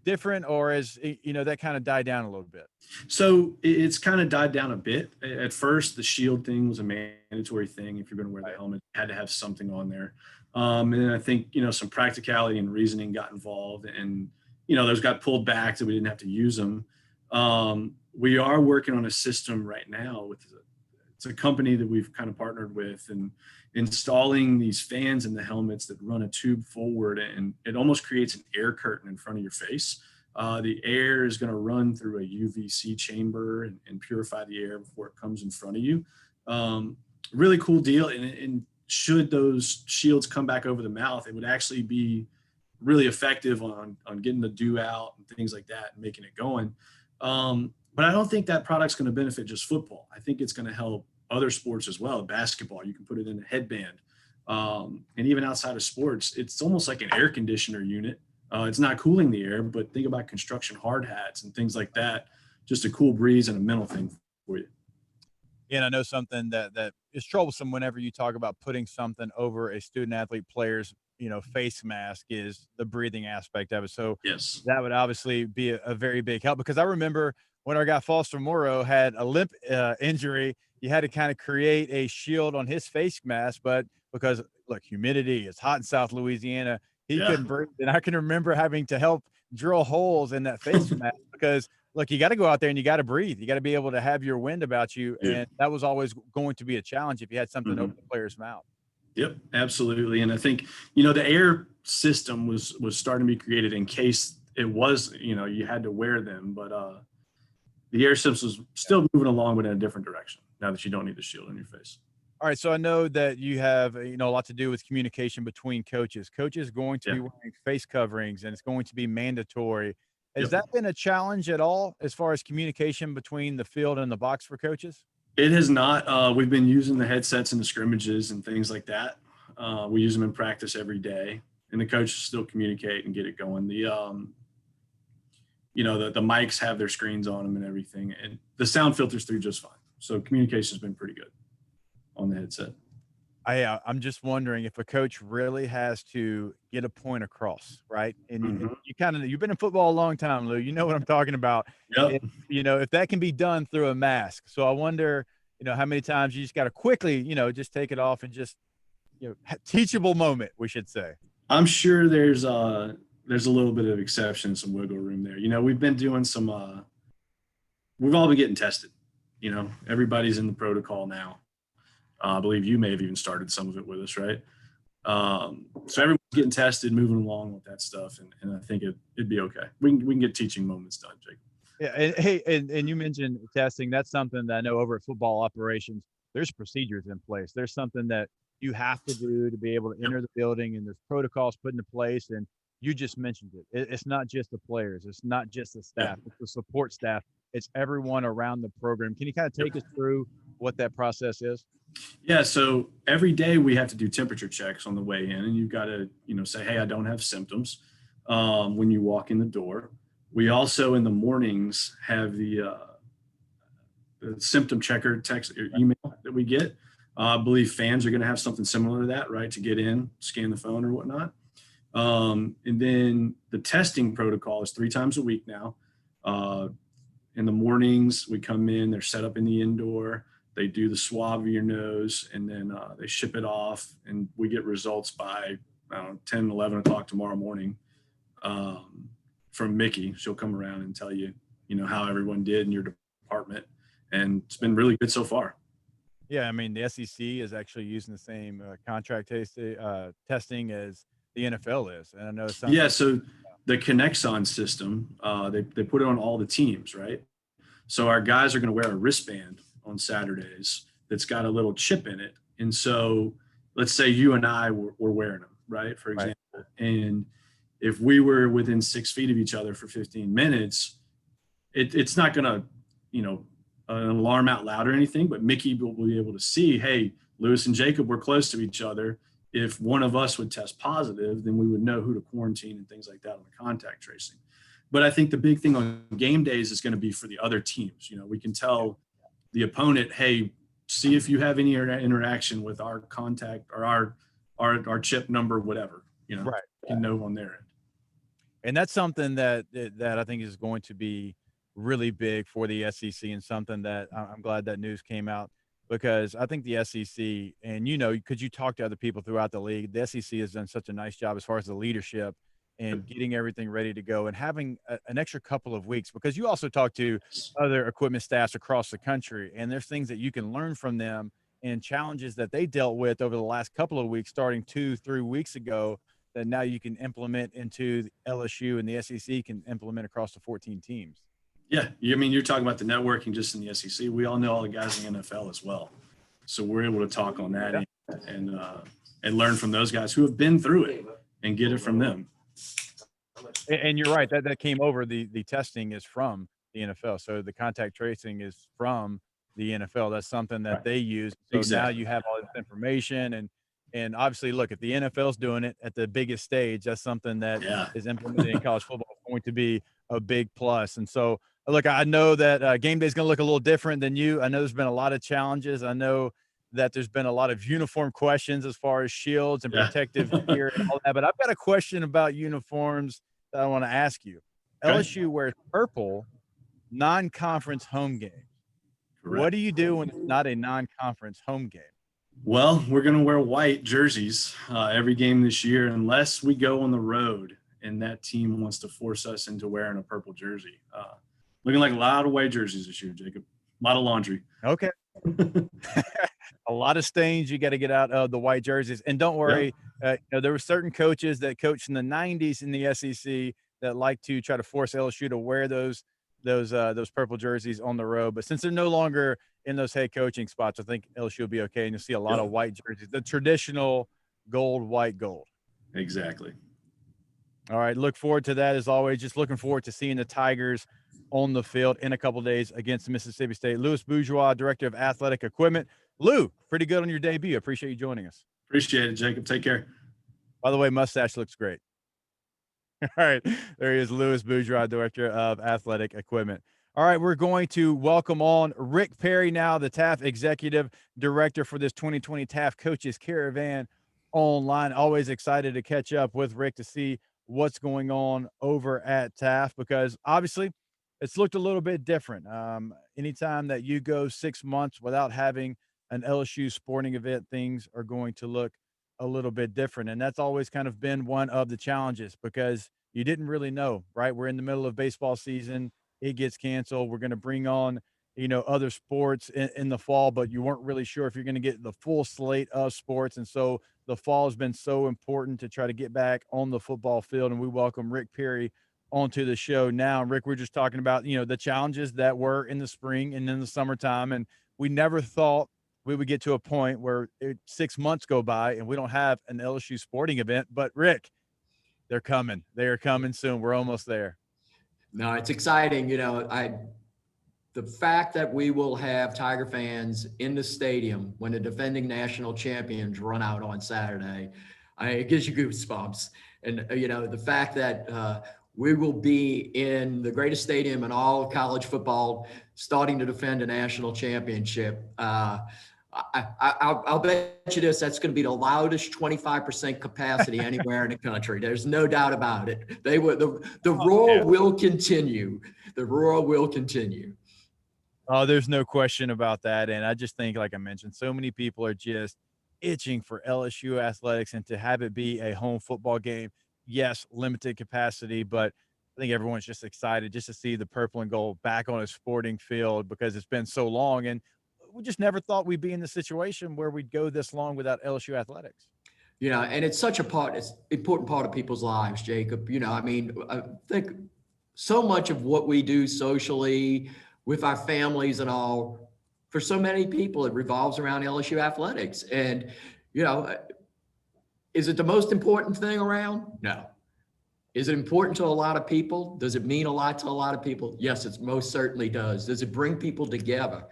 A: different, or is, that kind of died down a little bit?
F: So it's kind of died down a bit. At first, the shield thing was a mandatory thing. If you're going to wear the helmet, you had to have something on there. And then I think, some practicality and reasoning got involved, and, those got pulled back so we didn't have to use them. We are working on a system right now it's a company that we've kind of partnered with, and installing these fans in the helmets that run a tube forward, and it almost creates an air curtain in front of your face. The air is going to run through a UVC chamber and purify the air before it comes in front of you. Really cool deal. And should those shields come back over the mouth, it would actually be really effective on getting the dew out and things like that and making it going. But I don't think that product's going to benefit just football. I think it's going to help other sports as well. Basketball, you can put it in a headband. And even outside of sports, it's almost like an air conditioner unit. It's not cooling the air, but think about construction hard hats and things like that. Just a cool breeze and a mental thing for you.
A: And I know something that is troublesome whenever you talk about putting something over a student athlete player's, face mask, is the breathing aspect of it. So
F: yes,
A: that would obviously be a very big help, because I remember when our guy Foster Morrow had a lip injury, you had to kind of create a shield on his face mask, but because look, humidity, it's hot in South Louisiana, he couldn't breathe. And I can remember having to help drill holes in that face mask because look, you got to go out there and you got to breathe. You got to be able to have your wind about you. Yeah. And that was always going to be a challenge if you had something over the player's mouth. Yep,
F: absolutely. And I think, the air system was starting to be created in case it was, you had to wear them, but the air system was still moving along, but in a different direction now that you don't need the shield on your face.
A: All right, so I know that you have, a lot to do with communication between coaches. Coaches going to
F: Yeah.
A: be wearing face coverings, and it's going to be mandatory. Has
F: Yep.
A: that been a challenge at all as far as communication between the field and the box for coaches?
F: It has not. We've been using the headsets in the scrimmages and things like that. We use them in practice every day, and the coaches still communicate and get it going. The mics have their screens on them and everything, and the sound filters through just fine. So communication's been pretty good on the headset.
A: I'm just wondering if a coach really has to get a point across, right? And you've been in football a long time, Lou. You know what I'm talking about.
F: Yep.
A: If that can be done through a mask. So I wonder, how many times you just got to quickly, just take it off and just, teachable moment, we should say.
F: I'm sure there's a little bit of exception, some wiggle room there. We've been doing some. We've all been getting tested. Everybody's in the protocol now. I believe you may have even started some of it with us, right? So everyone's getting tested, moving along with that stuff, and I think it'd be okay. We can get teaching moments done, Jake.
A: Yeah, and you mentioned testing. That's something that I know over at football operations, there's procedures in place. There's something that you have to do to be able to enter the building, and there's protocols put into place. And you just mentioned it. It's not just the players. It's not just the staff. It's the support staff. It's everyone around the program. Can you kind of take us through what that process is?
F: Yeah, so every day we have to do temperature checks on the way in, and you've got to, say, hey, I don't have symptoms when you walk in the door. We also in the mornings have the symptom checker text or email that we get. I believe fans are going to have something similar to that, right? To get in, scan the phone or whatnot. And then the testing protocol is 3 times a week now. In the mornings, we come in, they're set up in the indoor. They do the swab of your nose, and then they ship it off, and we get results by 10, 11 o'clock tomorrow morning from Mickey. She'll come around and tell you, how everyone did in your department, and it's been really good so far.
A: Yeah, I mean, the SEC is actually using the same contract testing as the NFL is, and I know some.
F: Yeah, so the Connexon system, they put it on all the teams, right? So our guys are going to wear a wristband on Saturdays that's got a little chip in it. And so let's say you and I were wearing them, right? For example. Right. And if we were within 6 feet of each other for 15 minutes, it's not going to, an alarm out loud or anything, but Mickey will be able to see, hey, Lewis and Jacob were close to each other. If one of us would test positive, then we would know who to quarantine and things like that on the contact tracing. But I think the big thing on game days is going to be for the other teams. We can tell the opponent, hey, see if you have any interaction with our contact or our chip number, whatever,
A: right.
F: Can know on their end.
A: And that's something that I think is going to be really big for the SEC, and something that I'm glad that news came out, because I think the SEC, and because you talk to other people throughout the league, the SEC has done such a nice job as far as the leadership and getting everything ready to go, and having an extra couple of weeks, because you also talk to other equipment staffs across the country, and there's things that you can learn from them and challenges that they dealt with over the last couple of weeks, starting 2-3 weeks ago, that now you can implement into LSU, and the SEC can implement across the 14 teams.
F: Yeah, you're talking about the networking just in the SEC. We all know all the guys in the NFL as well, so we're able to talk on that and learn from those guys who have been through it and get it from them.
A: And you're right, that came over. The testing is from the NFL, so the contact tracing is from the NFL. That's something that they use. So now you have all this information, and obviously, look, if the NFL's doing it at the biggest stage, that's something that is implemented in college football. Is going to be a big plus. And so, look, I know that game day is going to look a little different than you. I know there's been a lot of challenges. I know that there's been a lot of uniform questions as far as shields and protective gear and all that. But I've got a question about uniforms that I want to ask you. Okay. LSU wears purple non-conference home games. Correct. What do you do when it's not a non-conference home game?
F: Well, we're going to wear white jerseys every game this year, unless we go on the road and that team wants to force us into wearing a purple jersey. Looking like a lot of white jerseys this year, Jacob. A lot of laundry.
A: Okay. A lot of stains you got to get out of the white jerseys. And don't worry, there were certain coaches that coached in the 90s in the SEC that like to try to force LSU to wear those those purple jerseys on the road. But since they're no longer in those head coaching spots, I think LSU will be okay, and you'll see a lot of white jerseys, the traditional gold, white, gold.
F: Exactly.
A: All right, look forward to that as always. Just looking forward to seeing the Tigers on the field in a couple of days against Mississippi State. Louis Bourgeois, Director of Athletic Equipment. Lou, pretty good on your debut. Appreciate you joining us.
F: Appreciate it, Jacob. Take care.
A: By the way, mustache looks great. All right, there he is, Louis Bourgeois, Director of Athletic Equipment. All right, we're going to welcome on Rick Perry now, the TAF Executive Director for this 2020 TAF Coaches Caravan online. Always excited to catch up with Rick to see what's going on over at TAF, because obviously it's looked a little bit different. Anytime that you go 6 months without having an LSU sporting event, things are going to look a little bit different. And that's always kind of been one of the challenges, because you didn't really know, right? We're in the middle of baseball season. It gets canceled. We're going to bring on, other sports in the fall, but you weren't really sure if you're going to get the full slate of sports. And so the fall has been so important to try to get back on the football field. And we welcome Rick Perry onto the show now. Rick, we're just talking about, the challenges that were in the spring and in the summertime. And we never thought we would get to a point where 6 months go by and we don't have an LSU sporting event. But Rick, they're coming. They are coming soon. We're almost there.
G: No, it's exciting. The fact that we will have Tiger fans in the stadium when the defending national champions run out on Saturday, it gives you goosebumps. And, the fact that we will be in the greatest stadium in all of college football, starting to defend a national championship. I'll bet you this, that's going to be the loudest 25% capacity anywhere in the country. There's no doubt about it. The roar will continue. The roar will continue.
A: Oh, there's no question about that. And I just think, like I mentioned, so many people are just itching for LSU athletics, and to have it be a home football game. Yes, limited capacity, but I think everyone's just excited just to see the purple and gold back on a sporting field, because it's been so long. And we just never thought we'd be in the situation where we'd go this long without LSU athletics.
G: And it's such it's important part of people's lives, Jacob. I think so much of what we do socially with our families and all, for so many people, it revolves around LSU athletics. And, is it the most important thing around? No. Is it important to a lot of people? Does it mean a lot to a lot of people? Yes, it most certainly does. Does it bring people together?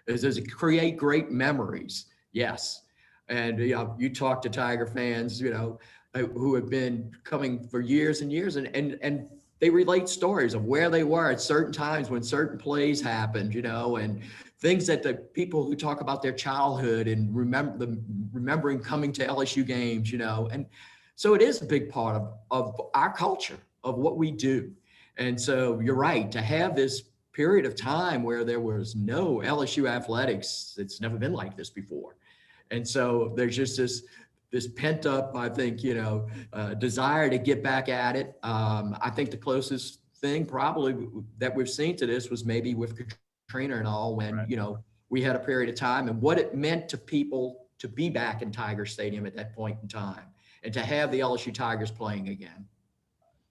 G: Does it create great memories? Yes. And you talk to Tiger fans, who have been coming for years and years, and they relate stories of where they were at certain times when certain plays happened, and things that the people who talk about their childhood and remembering coming to LSU games, and so it is a big part of our culture, of what we do. And so you're right, to have this period of time where there was no LSU athletics, it's never been like this before. And so there's just this pent up, I think, desire to get back at it. I think the closest thing probably that we've seen to this was maybe with Katrina and all, when,
A: right.
G: We had a period of time and what it meant to people to be back in Tiger Stadium at that point in time and to have the LSU Tigers playing again.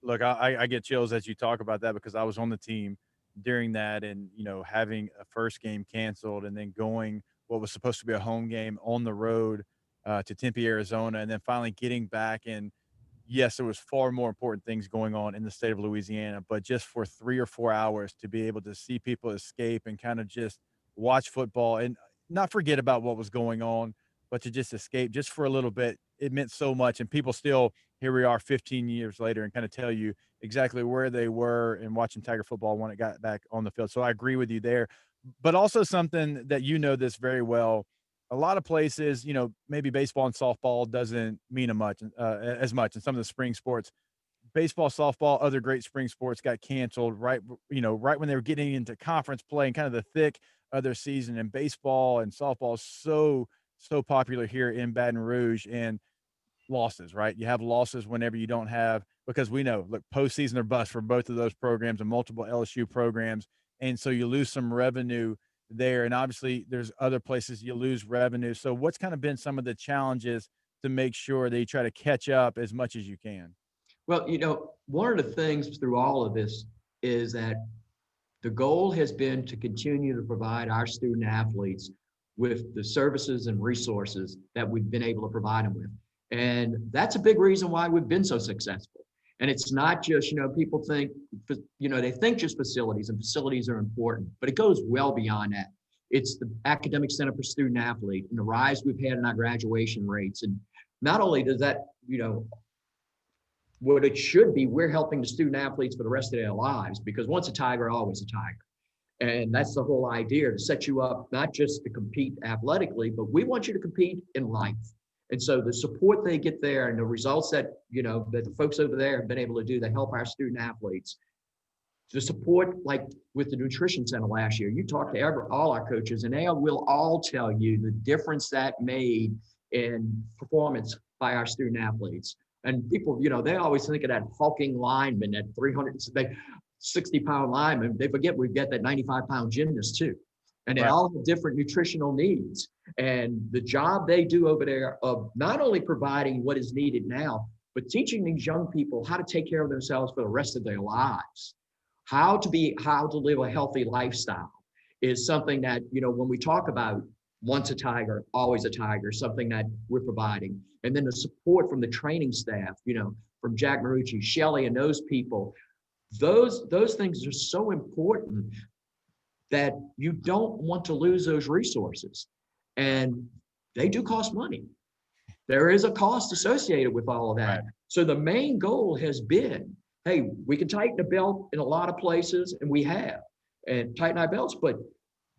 A: Look, I get chills as you talk about that, because I was on the team during that, and, having a first game canceled and then going what was supposed to be a home game on the road to Tempe, Arizona, and then finally getting back. And yes, there was far more important things going on in the state of Louisiana, but just for 3 or 4 hours to be able to see people escape and kind of just watch football and not forget about what was going on, but to just escape just for a little bit, it meant so much. And people still, here we are 15 years later, and kind of tell you exactly where they were and watching Tiger football when it got back on the field. So I agree with you there. But also something that this very well, a lot of places, maybe baseball and softball doesn't mean as much in some of the spring sports. Baseball, softball, other great spring sports got canceled right when they were getting into conference play and kind of the thick of their season. And baseball and softball is so popular here in Baton Rouge, and losses, right? You have losses whenever you don't have, because we know, look, postseason or bust for both of those programs and multiple LSU programs. And so you lose some revenue there. And obviously there's other places you lose revenue. So what's kind of been some of the challenges to make sure that you try to catch up as much as you can?
G: Well, one of the things through all of this is that The goal has been to continue to provide our student athletes with the services and resources that we've been able to provide them with. And that's a big reason why we've been so successful. And it's not just, people think, they think just facilities, and facilities are important, but it goes well beyond that. It's the academic center for student athlete and the rise we've had in our graduation rates. And not only does that, what it should be, we're helping the student athletes for the rest of their lives, because once a Tiger, always a Tiger. And that's the whole idea, to set you up, not just to compete athletically, but we want you to compete in life. And so the support they get there and the results that, that the folks over there have been able to do to help our student athletes, the support, like with the nutrition center last year, you talk to all our coaches and they will all tell you the difference that made in performance by our student athletes. And people, they always think of that hulking lineman, that 360-pound lineman. They forget we've got that 95-pound gymnast too. And they all have different nutritional needs. And the job they do over there of not only providing what is needed now, but teaching these young people how to take care of themselves for the rest of their lives, how to live a healthy lifestyle is something that, when we talk about once a Tiger, always a Tiger, something that we're providing. And then the support from the training staff, from Jack Marucci, Shelley, and those people, those things are so important that you don't want to lose those resources. And they do cost money. There is a cost associated with all of that. Right. So the main goal has been, hey, we can tighten the belt in a lot of places, and we have, and tighten our belts, but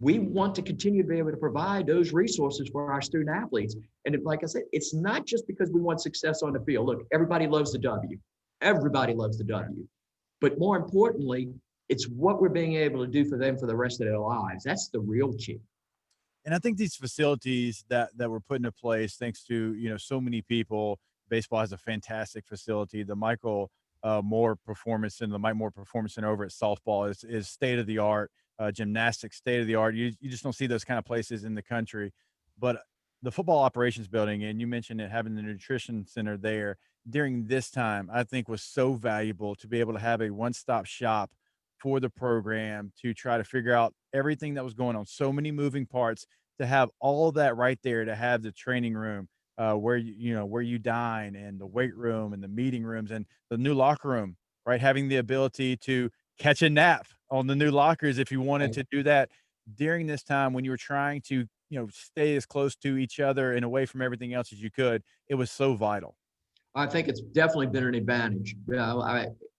G: we want to continue to be able to provide those resources for our student athletes. And like I said, it's not just because we want success on the field. Look, everybody loves the W. Everybody loves the W. But more importantly, it's what we're being able to do for them for the rest of their lives. That's the real key.
A: And I think these facilities that were put into place, thanks to, so many people, baseball has a fantastic facility. The Michael Moore Performance Center, the Mike Moore Performance Center over at softball is state of the art. Gymnastics, state of the art. You just don't see those kind of places in the country. But the football operations building, and you mentioned it, having the nutrition center there during this time, I think was so valuable to be able to have a one-stop shop for the program to try to figure out everything that was going on. So many moving parts, to have all of that right there, to have the training room where you dine, and the weight room, and the meeting rooms, and the new locker room, right? Having the ability to catch a nap on the new lockers if you wanted to do that during this time when you were trying to, stay as close to each other and away from everything else as you could. It was so vital.
G: I think it's definitely been an advantage.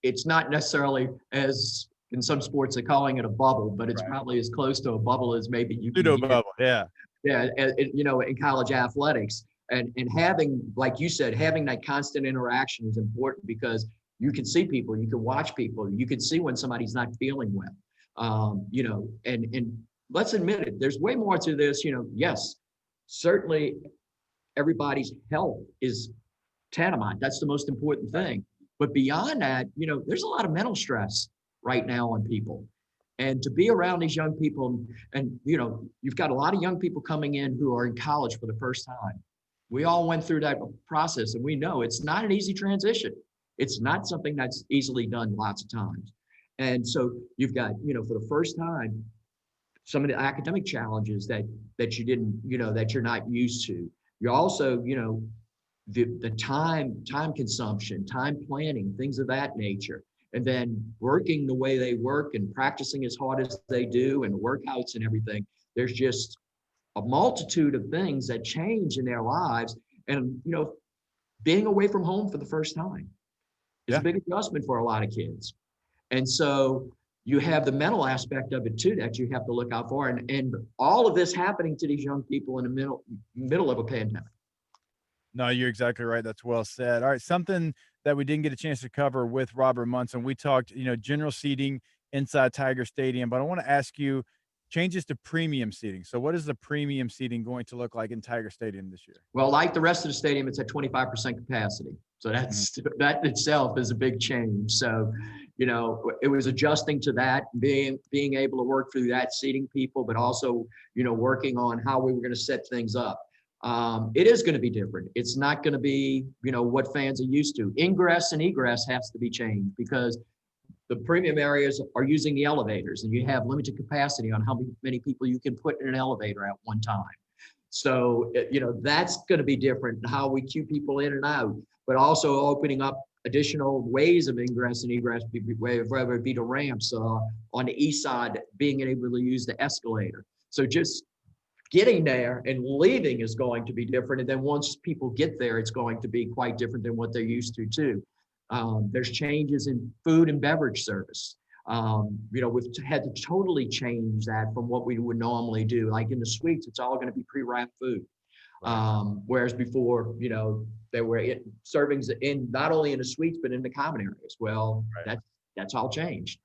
G: It's not necessarily, as in some sports they're calling it a bubble, but it's probably as close to a bubble as maybe you can get.
A: Bubble, yeah.
G: Yeah, in college athletics. And having, like you said, having that constant interaction is important, because you can see people, you can watch people, you can see when somebody's not feeling well. And let's admit it, there's way more to this. Yes, certainly everybody's health is tantamount. That's the most important thing. But beyond that, there's a lot of mental stress right now on people. And to be around these young people, and you've got a lot of young people coming in who are in college for the first time. We all went through that process, and we know it's not an easy transition. It's not something that's easily done lots of times. And so you've got, for the first time, some of the academic challenges that you didn't, that you're not used to. You also, the time consumption, time planning, things of that nature. And then working the way they work and practicing as hard as they do, and workouts and everything. There's just a multitude of things that change in their lives. And, being away from home for the first time is a big adjustment for a lot of kids. And so you have the mental aspect of it too, that you have to look out for. And all of this happening to these young people in the middle of a pandemic.
A: No, you're exactly right. That's well said. All right. Something that we didn't get a chance to cover with Robert Munson. We talked, general seating inside Tiger Stadium, but I want to ask you changes to premium seating. So what is the premium seating going to look like in Tiger Stadium this year?
G: Well, like the rest of the stadium, it's at 25% capacity. So that itself is a big change. So, it was adjusting to that, being able to work through that, seating people, but also, working on how we were going to set things up. It is going to be different. It's not going to be, what fans are used to. Ingress and egress has to be changed, because the premium areas are using the elevators, and you have limited capacity on how many people you can put in an elevator at one time. So, that's going to be different, how we queue people in and out, but also opening up additional ways of ingress and egress, whether it be the ramps on the east side, being able to use the escalator. So just getting there and leaving is going to be different. And then once people get there, it's going to be quite different than what they're used to too. There's changes in food and beverage service. We've had to totally change that from what we would normally do. Like in the suites, it's all going to be pre-wrapped food. Whereas before, there were servings in not only in the suites, but in the common areas. Well, that's all changed.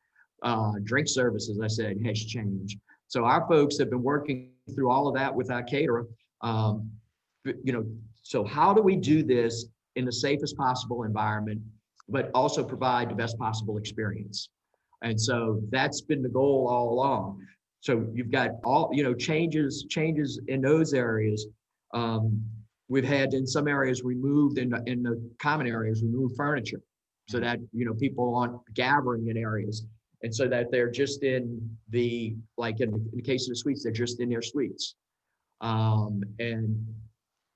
G: Drink service, as I said, has changed. So our folks have been working through all of that with our caterer. So how do we do this in the safest possible environment, but also provide the best possible experience? And so that's been the goal all along. So you've got all, changes in those areas. We've had in some areas removed in the common areas, removed furniture so that, people aren't gathering in areas. And so that they're just in like in the case of the suites, they're just in their suites. And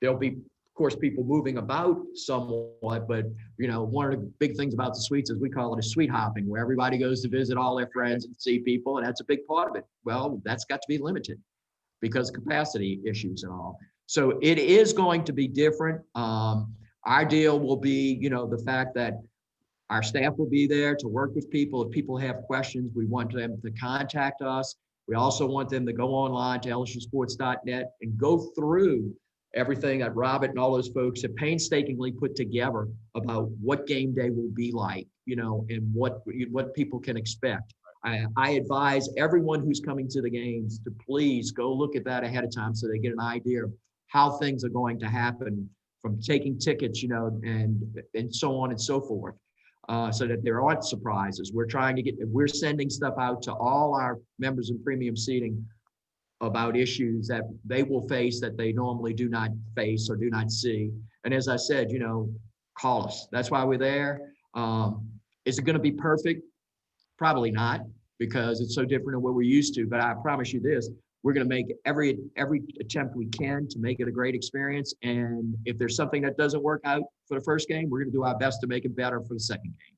G: there'll be, of course, people moving about somewhat, but one of the big things about the suites is we call it a suite hopping, where everybody goes to visit all their friends and see people, and that's a big part of it. Well, that's got to be limited because of capacity issues and all. So it is going to be different. Our deal will be, the fact that our staff will be there to work with people. If people have questions, we want them to contact us. We also want them to go online to lsusports.net and go through everything that Robert and all those folks have painstakingly put together about what game day will be like, and what people can expect. I advise everyone who's coming to the games to please go look at that ahead of time so they get an idea of how things are going to happen, from taking tickets, and so on and so forth. So that there aren't surprises. We're sending stuff out to all our members in premium seating about issues that they will face that they normally do not face or do not see. And as I said, call us. That's why we're there. Is it going to be perfect? Probably not, because it's so different than what we're used to. But I promise you this, we're going to make every attempt we can to make it a great experience. And if there's something that doesn't work out for the first game, we're going to do our best to make it better for the second game.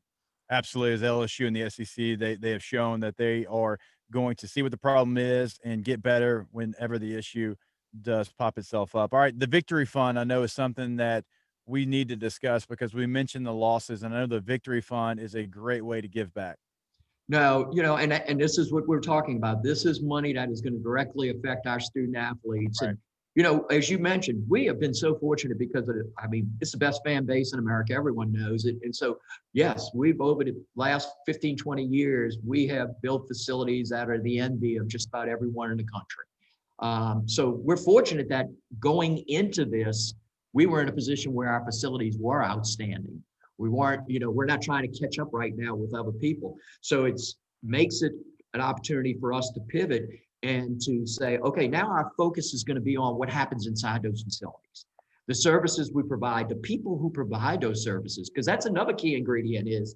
A: Absolutely. As LSU and the SEC, they have shown that they are going to see what the problem is and get better whenever the issue does pop itself up. All right. The victory fund, I know, is something that we need to discuss because we mentioned the losses, and I know the victory fund is a great way to give back.
G: No, and this is what we're talking about. This is money that is going to directly affect our student athletes. Right. And, as you mentioned, we have been so fortunate because it's the best fan base in America. Everyone knows it. And so, yes, we've over the last 15, 20 years, we have built facilities that are the envy of just about everyone in the country. So we're fortunate that going into this, we were in a position where our facilities were outstanding. We weren't, we're not trying to catch up right now with other people. So makes it an opportunity for us to pivot and to say, okay, now our focus is going to be on what happens inside those facilities. The services we provide, the people who provide those services, because that's another key ingredient is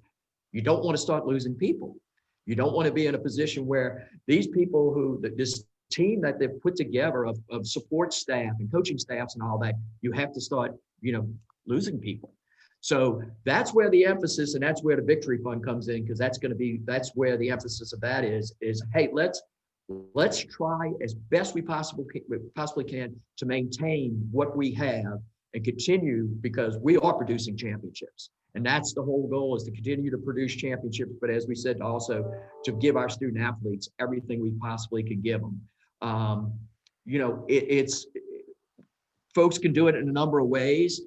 G: you don't want to start losing people. You don't want to be in a position where these people this team that they've put together of support staff and coaching staffs and all that, you have to start, losing people. So that's where the emphasis, and that's where the victory fund comes in, because that's where the emphasis of that is, hey, let's try as best we possibly can to maintain what we have and continue, because we are producing championships. And that's the whole goal, is to continue to produce championships. But as we said, also to give our student athletes everything we possibly can give them. Folks can do it in a number of ways.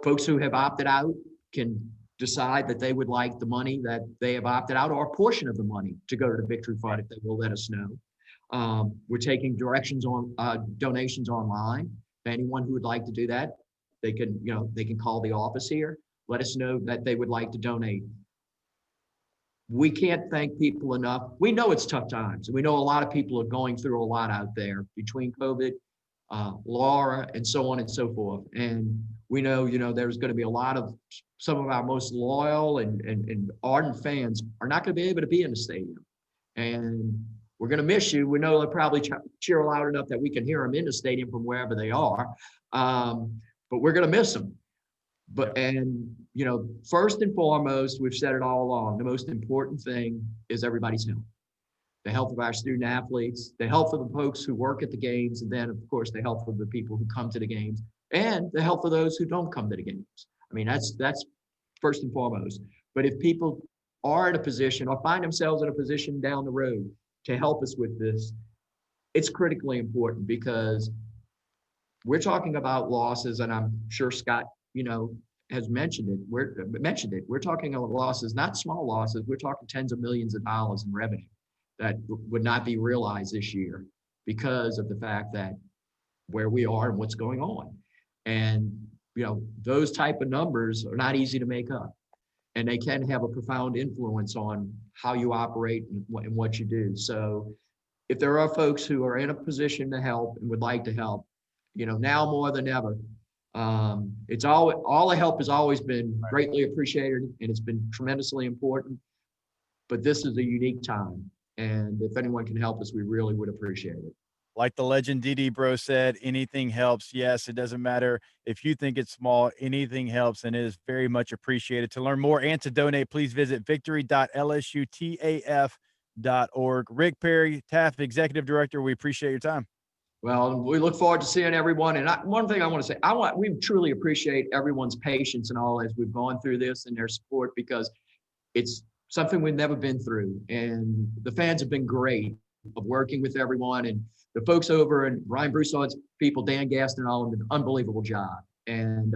G: Folks who have opted out can decide that they would like the money that they have opted out, or a portion of the money, to go to the victory fund if they will let us know. We're taking donations online. Anyone who would like to do that, they can call the office here, let us know that they would like to donate. We can't thank people enough. We know it's tough times. We know a lot of people are going through a lot out there between COVID, Laura, and so on and so forth. And we know, there's going to be a lot of some of our most loyal and ardent fans are not going to be able to be in the stadium. And we're going to miss you. We know they'll probably cheer loud enough that we can hear them in the stadium from wherever they are. But we're going to miss them. And first and foremost, we've said it all along, the most important thing is everybody's health. The health of our student athletes, the health of the folks who work at the games, and then, of course, the health of the people who come to the games, and the health of those who don't come to the games. I mean, that's first and foremost. But if people are in a position or find themselves in a position down the road to help us with this, it's critically important, because we're talking about losses, and I'm sure Scott, has mentioned it. We're talking about losses, not small losses. We're talking tens of millions of dollars in revenue that would not be realized this year because of the fact that where we are and what's going on. And, those type of numbers are not easy to make up, and they can have a profound influence on how you operate and what you do. So if there are folks who are in a position to help and would like to help, now more than ever, it's all the help has always been greatly appreciated, and it's been tremendously important, but this is a unique time. And if anyone can help us, we really would appreciate it.
A: Like the legend DD Bro said, anything helps. Yes, it doesn't matter if you think it's small, anything helps, and it is very much appreciated. To learn more and to donate, please visit victory.lsutaf.org. Rick Perry, Taft Executive Director, we appreciate your time.
G: Well, we look forward to seeing everyone. And one thing I want to say, we truly appreciate everyone's patience and all as we've gone through this, and their support, because it's something we've never been through. And the fans have been great of working with everyone, and the folks over and Ryan Broussard's people, Dan Gaston, all have done an unbelievable job. And,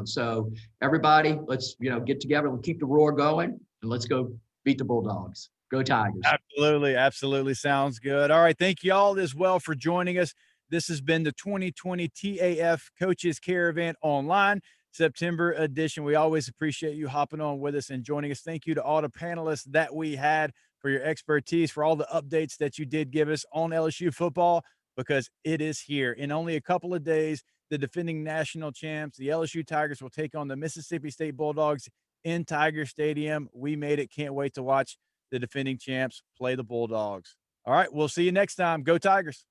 G: so everybody, let's, get together and keep the roar going, and let's go beat the Bulldogs. Go Tigers.
A: Absolutely. Absolutely. Sounds good. All right. Thank you all as well for joining us. This has been the 2020 TAF Coaches Caravan Online September edition. We always appreciate you hopping on with us and joining us. Thank you to all the panelists that we had for your expertise, for all the updates that you did give us on LSU football, because it is here. In only a couple of days, the defending national champs, the LSU Tigers, will take on the Mississippi State Bulldogs in Tiger Stadium. We made it. Can't wait to watch the defending champs play the Bulldogs. All right. We'll see you next time. Go Tigers.